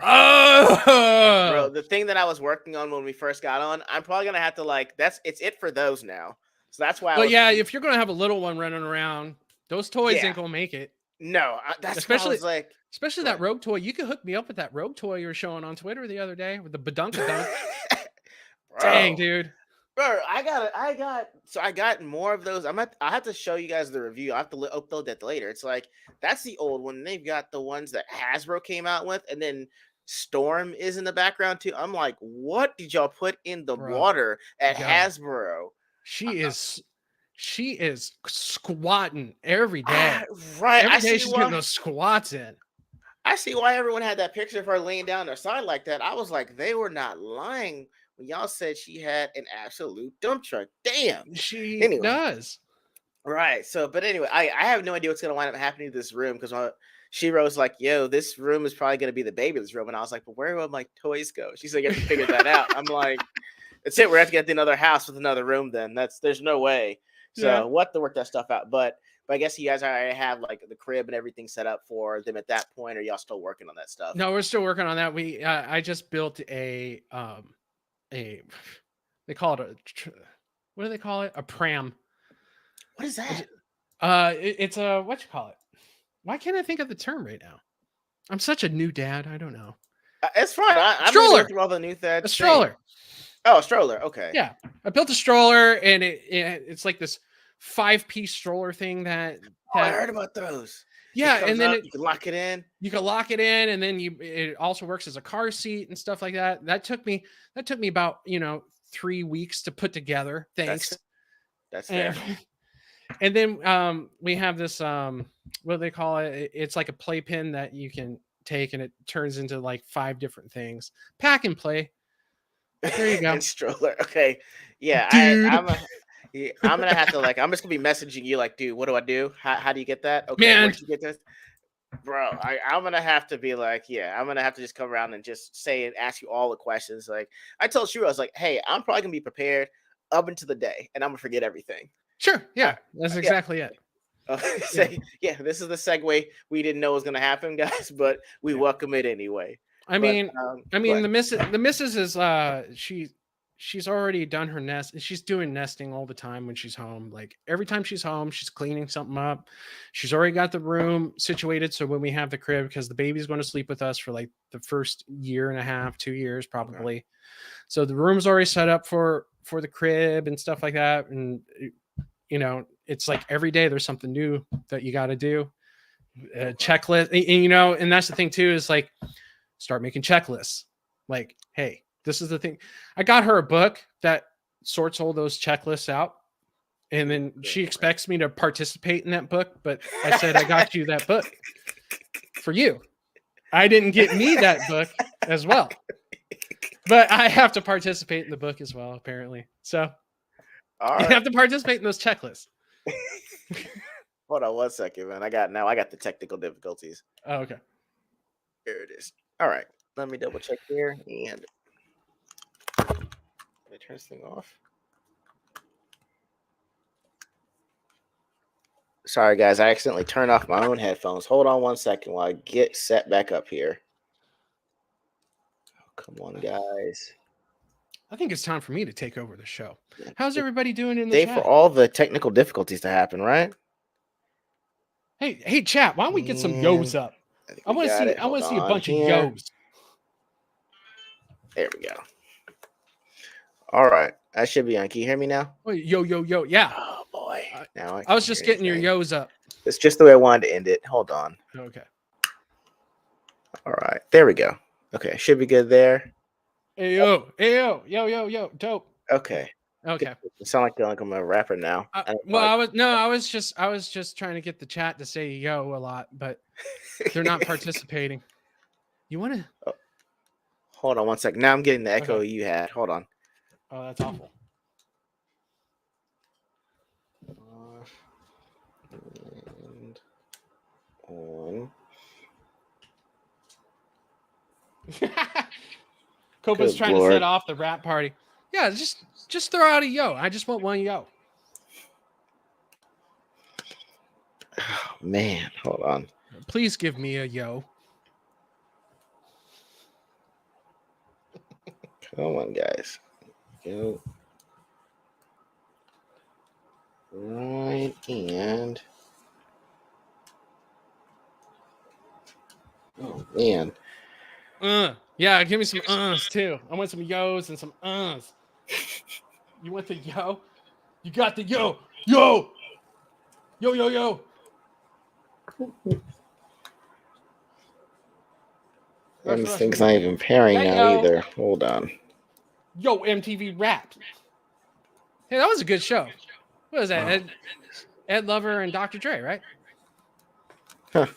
Oh, Bro, the thing that I was working on when we first got on, I'm probably gonna have to it's it for those now. So that's why. Well, yeah, if you're gonna have a little one running around, those toys Yeah. ain't gonna make it. no, that's Especially- why I was like, Especially Go that rogue toy. You could hook me up with that rogue toy you were showing on Twitter the other day with the badunkadunk. Dang, bro. dude. Bro, I got more of those. I have to show you guys the review. I have to upload that later. It's like that's the old one. They've got the ones that Hasbro came out with, and then Storm is in the background too. I'm like, what did y'all put in the Bro, water at yo. Hasbro? She is squatting every day. Right, Every I day see she's why. getting those squats in. I see why everyone had that picture of her laying down their side like that. I was like, they were not lying when y'all said she had an absolute dump truck. Damn. She Anyway. does. Right. So, but anyway, I have no idea what's going to wind up happening to this room because She-Ro's like, yo, this room is probably going to be the baby's room. And I was like, but where will my toys go? She's like, you have to figure that out. I'm like, that's it. We're going to have to get another house with another room then. There's no way. So Yeah. we'll have to work that stuff out. But I guess you guys already have like the crib and everything set up for them at that point, or y'all still working on that stuff? No, we're still working on that. I just built they call it what do they call it? A pram. What is that? It's a what you call it? Why can't I think of the term right now? I'm such a new dad. I don't know. It's fine. I'm Stroller. through all the new things. A stroller. Oh, a stroller. Okay. Yeah, I built a stroller, and it's like this 5-piece stroller thing that. Oh, I heard about those. Yeah, and then you can lock it in. You can lock it in, and then it also works as a car seat and stuff like that. That took me about 3 weeks to put together. Thanks. That's fair. And then we have this what do they call it? It's like a playpen that you can take, and it turns into like 5 different things. Pack and play. There you go. And stroller. Okay. Yeah. Dude. Yeah, I'm gonna have to I'm just gonna be messaging you like, dude, what do I do? How do you get that? Okay, Man. where'd you get this? Bro, I'm gonna have to be like, yeah, I'm gonna have to just come around and just say and ask you all the questions. Like I told you, I was like, hey, I'm probably gonna be prepared up until the day, and I'm gonna forget everything. Sure. Yeah, that's Yeah. exactly it. Say, yeah, this is the segue we didn't know was gonna happen, guys, but we welcome it anyway. I But, mean, but the missus is she's already done her nest, and she's doing nesting all the time when she's home. Like every time she's home, she's cleaning something up. She's already got the room situated so when we have the crib, because the baby's going to sleep with us for like the first year and a half, 2 years probably. So the room's already set up for the crib and stuff like that. And you know, it's like every day there's something new that you got to do. Checklist, and you know, and that's the thing too, is like start making checklists. Like, hey, this is the thing. I got her a book that sorts all those checklists out, and then she expects me to participate in that book. But I said, I got you that book for you. I didn't get me that book as well, but I have to participate in the book as well, apparently. So I have to participate in those checklists. Hold on 1 second, man. I got the technical difficulties. Oh, okay. Here it is. All right. Let me double check here. And let me turn this thing off. Sorry, guys. I accidentally turned off my own headphones. Hold on 1 second while I get set back up here. Oh, come on, guys. I think it's time for me to take over the show. How's everybody doing in the Day chat? for all the technical difficulties to happen, right? Hey, chat. Why don't we get some yo's up? I want to see a bunch of yo's. There we go. All right, I should be on. Can you hear me now? Oh, yo. Yeah. Oh boy. Now I was just getting your yo's up. It's just the way I wanted to end it. Hold on. Okay. All right, there we go. Okay, should be good there. Hey yo, dope. Okay. Okay. You sound like I'm a rapper now. I was just trying to get the chat to say yo a lot, but they're not participating. You want to? Oh. Hold on 1 second. Now I'm getting the echo you had. Hold on. Oh, that's awful. And on. Copa's trying to set off the rap party. Yeah, just throw out a yo. I just want one yo. Oh, man, hold on. Please give me a yo. Come on, guys. Go. Right, and oh man. Yeah, give me some too. I want some yo's and some You want the yo? You got the yo. Yo. And this thing's not even pairing now either. Hold on. Yo, MTV Rap. Hey, that was a good show. What was that? Ed Lover and Dr. Dre, right? Huh.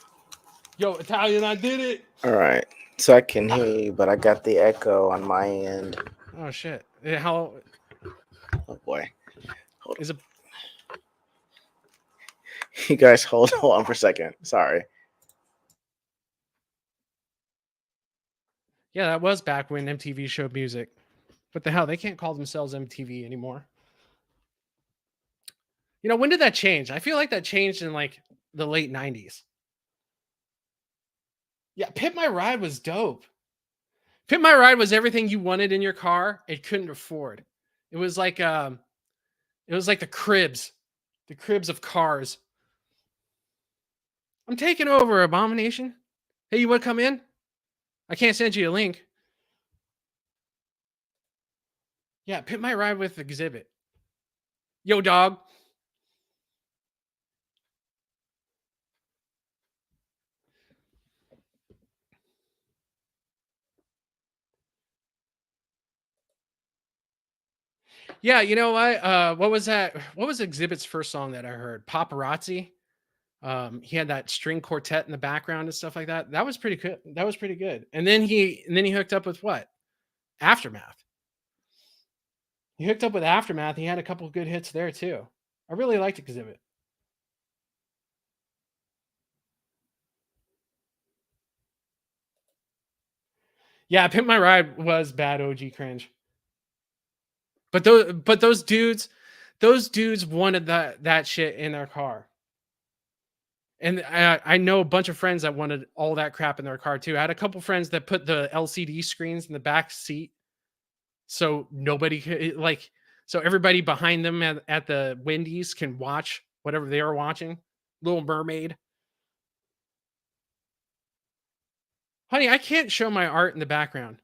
Yo, Italian, I did it. All right. So I can hear you, but I got the echo on my end. Oh shit. How? Oh boy. Hold on. Is it? You guys hold on for a second. Sorry. Yeah, that was back when MTV showed music. What the hell? They can't call themselves MTV anymore. You know, when did that change? I feel like that changed in like the late 90s. Yeah, Pit My Ride was dope. Pit My Ride was everything you wanted in your car and couldn't afford. It was like the cribs of cars. I'm taking over, Abomination. Hey, you want to come in? I can't send you a link. Yeah, Pit My Ride with Exhibit. Yo, dog. Yeah, you know what? What was that? What was Exhibit's first song that I heard? Paparazzi. He had that string quartet in the background and stuff like that. That was pretty good. That was pretty good. And then he hooked up with what? Aftermath. He hooked up with Aftermath. He had a couple of good hits there too. I really liked Exhibit. Yeah, Pimp My Ride was bad OG cringe. But those dudes wanted that shit in their car. And I know a bunch of friends that wanted all that crap in their car too. I had a couple friends that put the LCD screens in the back seat so nobody could so everybody behind them at the Wendy's can watch whatever they are watching. Little Mermaid. Honey, I can't show my art in the background.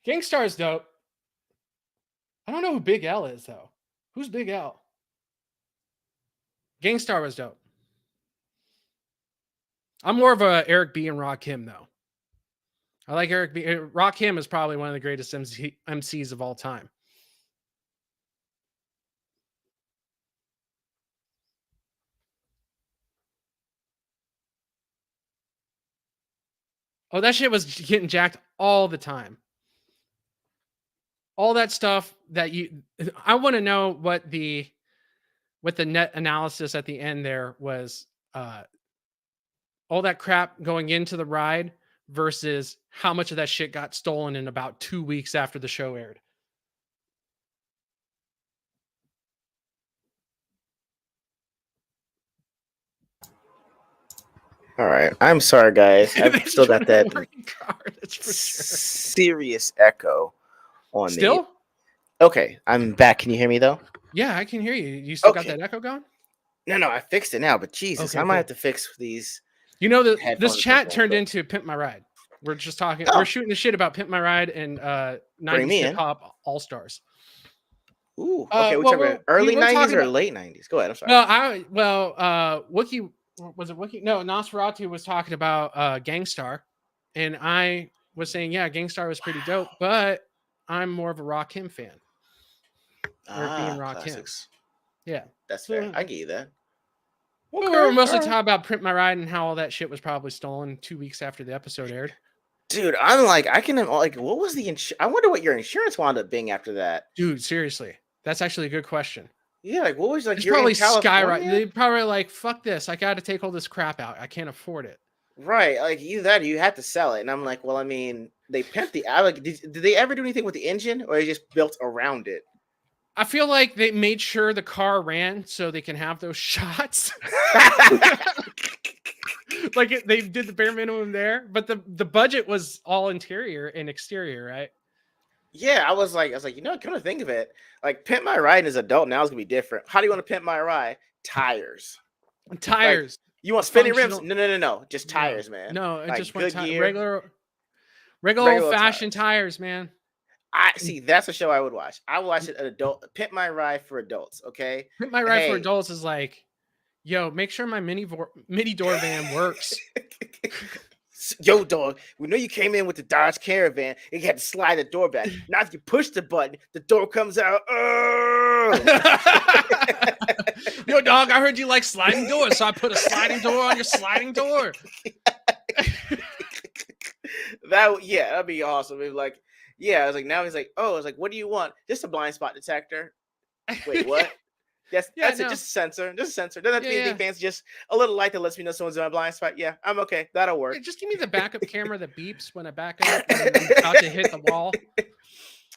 Gangstar's dope. I don't know who Big L is though. Who's Big L? Gangstar was dope. I'm more of a Eric B and Rakim though. I like Eric B. Rakim is probably one of the greatest MCs of all time. Oh, that shit was getting jacked all the time. All that stuff that I want to know what the net analysis at the end there was. All that crap going into the ride versus how much of that shit got stolen in about 2 weeks after the show aired. All right. I'm sorry, guys. I've still got that card, that's for sure. serious echo on me. Still? Okay, I'm back. Can you hear me though? Yeah, I can hear you. You still got Okay. that echo going? No, I fixed it now. But Jesus, Okay, I might cool. have to fix these. You know that this Headphones chat are turned good. into Pimp My Ride. We're just talking. Oh. We're shooting the shit about Pimp My Ride and Bring 90s me in. hip hop all stars. Ooh. Okay, we're talking about early 90s or late 90s. Go ahead. I'm sorry. No, Wookie was it Wookie? No, Nosferatu was talking about Gangstar, and I was saying, yeah, Gangstar was pretty dope, but I'm more of a Rakim fan. Or being Rakim. Classics. Yeah, That's fair. I get you that. We were mostly talking about Print My Ride and how all that shit was probably stolen 2 weeks after the episode aired. Dude, I'm like, I can like, what was the I wonder what your insurance wound up being after that. Dude, seriously, that's actually a good question. Yeah, like what was like? It's You're probably in California? They probably like, fuck this. I got to take all this crap out. I can't afford it. Right, like either that or you had to sell it, and I'm like, well, I mean, they pimped the. Did they ever do anything with the engine, or they just built around it? I feel like they made sure the car ran so they can have those shots. Like they did the bare minimum there, but the budget was all interior and exterior, right? Yeah, I was like, you know, come to think of it, like Pimp My Ride as an adult now is gonna be different. How do you want to pimp my ride? Tires. Tires. Like, you want spinning rims? No. Just tires, man. No, it like, just went Goodyear, regular old-fashioned tires, man. I see. That's a show I would watch. I would watch it an adult. Pimp My Ride for adults. Okay. Pimp My Ride for adults is like, yo, make sure my mini door van works. Yo, dog, we know you came in with the Dodge Caravan. You had to slide the door back. Now, if you push the button, the door comes out. Yo, dog, I heard you like sliding doors, so I put a sliding door on your sliding door. That'd be awesome. It was like, I was like, now he's like, oh, I was like, what do you want? Just a blind spot detector. Wait, what? That's it. Just a sensor. Just a sensor. Doesn't have to be anything fancy. Just a little light that lets me know someone's in my blind spot. Yeah, I'm okay. That'll work. Yeah, just give me the backup camera that beeps when I back up and I'm about to hit the wall.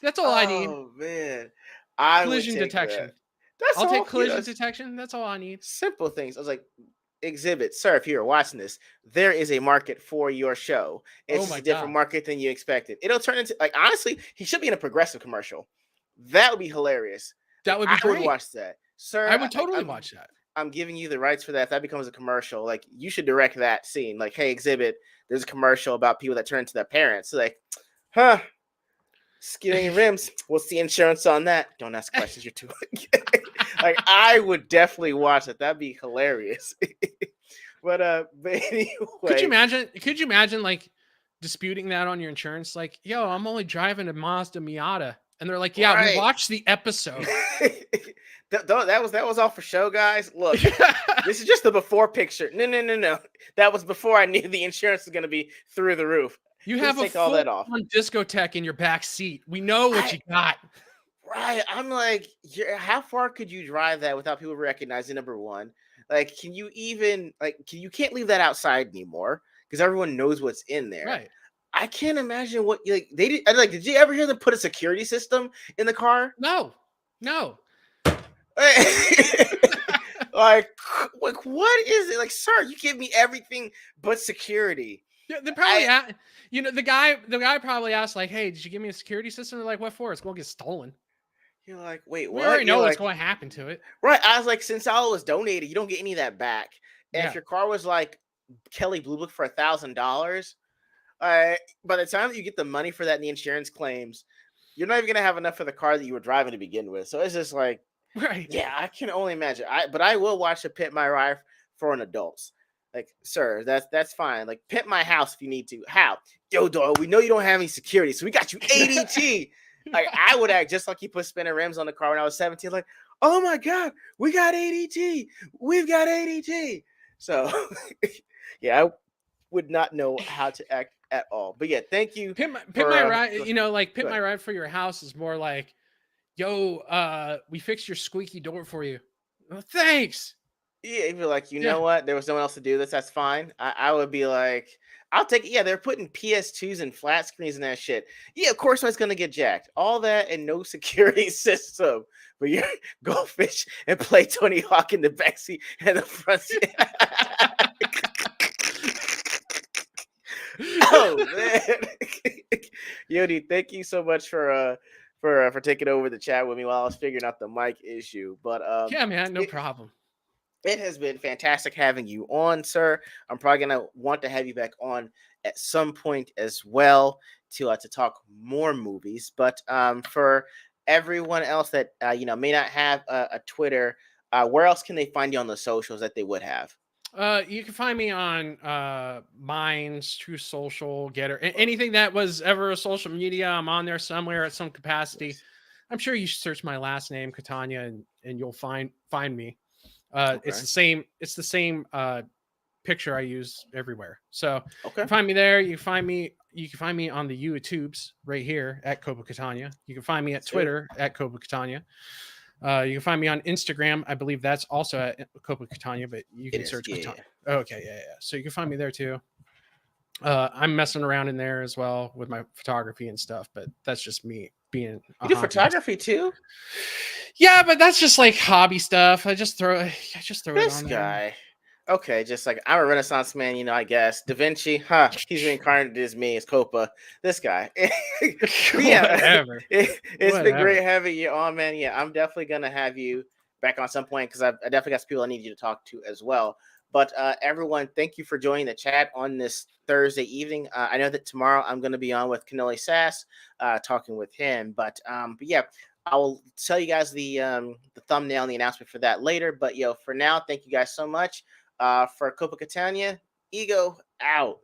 That's all I need. Oh man, collision detection. I'll take collision detection. That's all I need. Simple things. I was like, Exhibit, sir, if you're watching this, there is a market for your show. It's a different market than you expected. It'll turn into, like, honestly, he should be in a Progressive commercial. That would be hilarious. That would be great. I would watch that. Sir, I would totally watch that. I'm giving you the rights for that. If that becomes a commercial, like, you should direct that scene. Like, hey, Exhibit, there's a commercial about people that turn into their parents. So like, skewing rims. What's the insurance on that? Don't ask questions. You're too like, I would definitely watch it. That'd be hilarious. but anyway, could you imagine like disputing that on your insurance? Like, yo, I'm only driving a Mazda Miata, and they're like, yeah, we watched the episode. That was all for show, guys. Look, this is just the before picture. No. That was before I knew the insurance was gonna be through the roof. You Please have a take all full that off. on discotheque in your back seat. We know what you got. Right. I'm like, how far could you drive that without people recognizing? Number one, like, can you even you can't leave that outside anymore because everyone knows what's in there. Right. I can't imagine what like they did. Like, did you ever hear them put a security system in the car? No. like what is it? Like, sir, you give me everything but security. Yeah, they probably, the guy probably asked, like, "Hey, did you give me a security system?" They're like, "What for? It's going to get stolen." You're like, wait, We what? already know You're what's like, going to happen to it. right. I was like, since all was donated, you don't get any of that back. And Yeah. if your car was like Kelly Blue Book for $1,000, by the time that you get the money for that and the insurance claims, you're not even gonna have enough for the car that you were driving to begin with. So it's just like, Right. yeah, I can only imagine. But I will watch a Pimp My Ride for an adult. Like, sir, that's fine. Like, pimp my house if you need to. How? Yo, dog, we know you don't have any security, so we got you ADT. Like, I would act just like he put spinning rims on the car when I was 17. Like, oh my God, we got ADT. We've got ADT. So, yeah, I would not know how to act at all. But yeah, thank you. Pimp my ride, Pimp my ride for your house is more like, yo, we fixed your squeaky door for you. Oh, thanks. Yeah, if you're like, you know what, there was no one else to do this, that's fine. I would be like, I'll take it. Yeah, they're putting PS2s and flat screens and that shit. Yeah, of course it's gonna get jacked. All that and no security system. But you go fish and play Tony Hawk in the backseat and the front seat. Oh man. Yodi, thank you so much for taking over the chat with me while I was figuring out the mic issue. But yeah, man, no problem. It has been fantastic having you on, sir. I'm probably gonna want to have you back on at some point as well to talk more movies. But for everyone else that may not have a Twitter, where else can they find you on the socials that they would have? You can find me on Minds, True Social, Getter, anything that was ever a social media. I'm on there somewhere at some capacity. Yes. I'm sure you should search my last name, Catania, and you'll find me. Okay. It's the same picture I use everywhere. So you Okay. can find me there. You can find me on the YouTubes right here at Copa Catania. You can find me at Twitter at Copa Catania. You can find me on Instagram. I believe that's also at Copa Catania, but you can search Catania. Yeah. Okay, yeah. So you can find me there too. I'm messing around in there as well with my photography and stuff, but that's just me being. You do photography too? Yeah, but that's just like hobby stuff. I just throw it on This guy. Okay, just like I'm a Renaissance man, I guess. Da Vinci, he's reincarnated as me, as Copa. This guy. Yeah, it's been great having you on, man. Yeah, I'm definitely gonna have you back on some point because I definitely got some people I need you to talk to as well. But everyone, thank you for joining the chat on this Thursday evening. I know that tomorrow I'm going to be on with Canoli Sass, talking with him. But yeah, I will tell you guys the thumbnail and the announcement for that later. But for now, thank you guys so much. For Copa Catania, E.G.O out.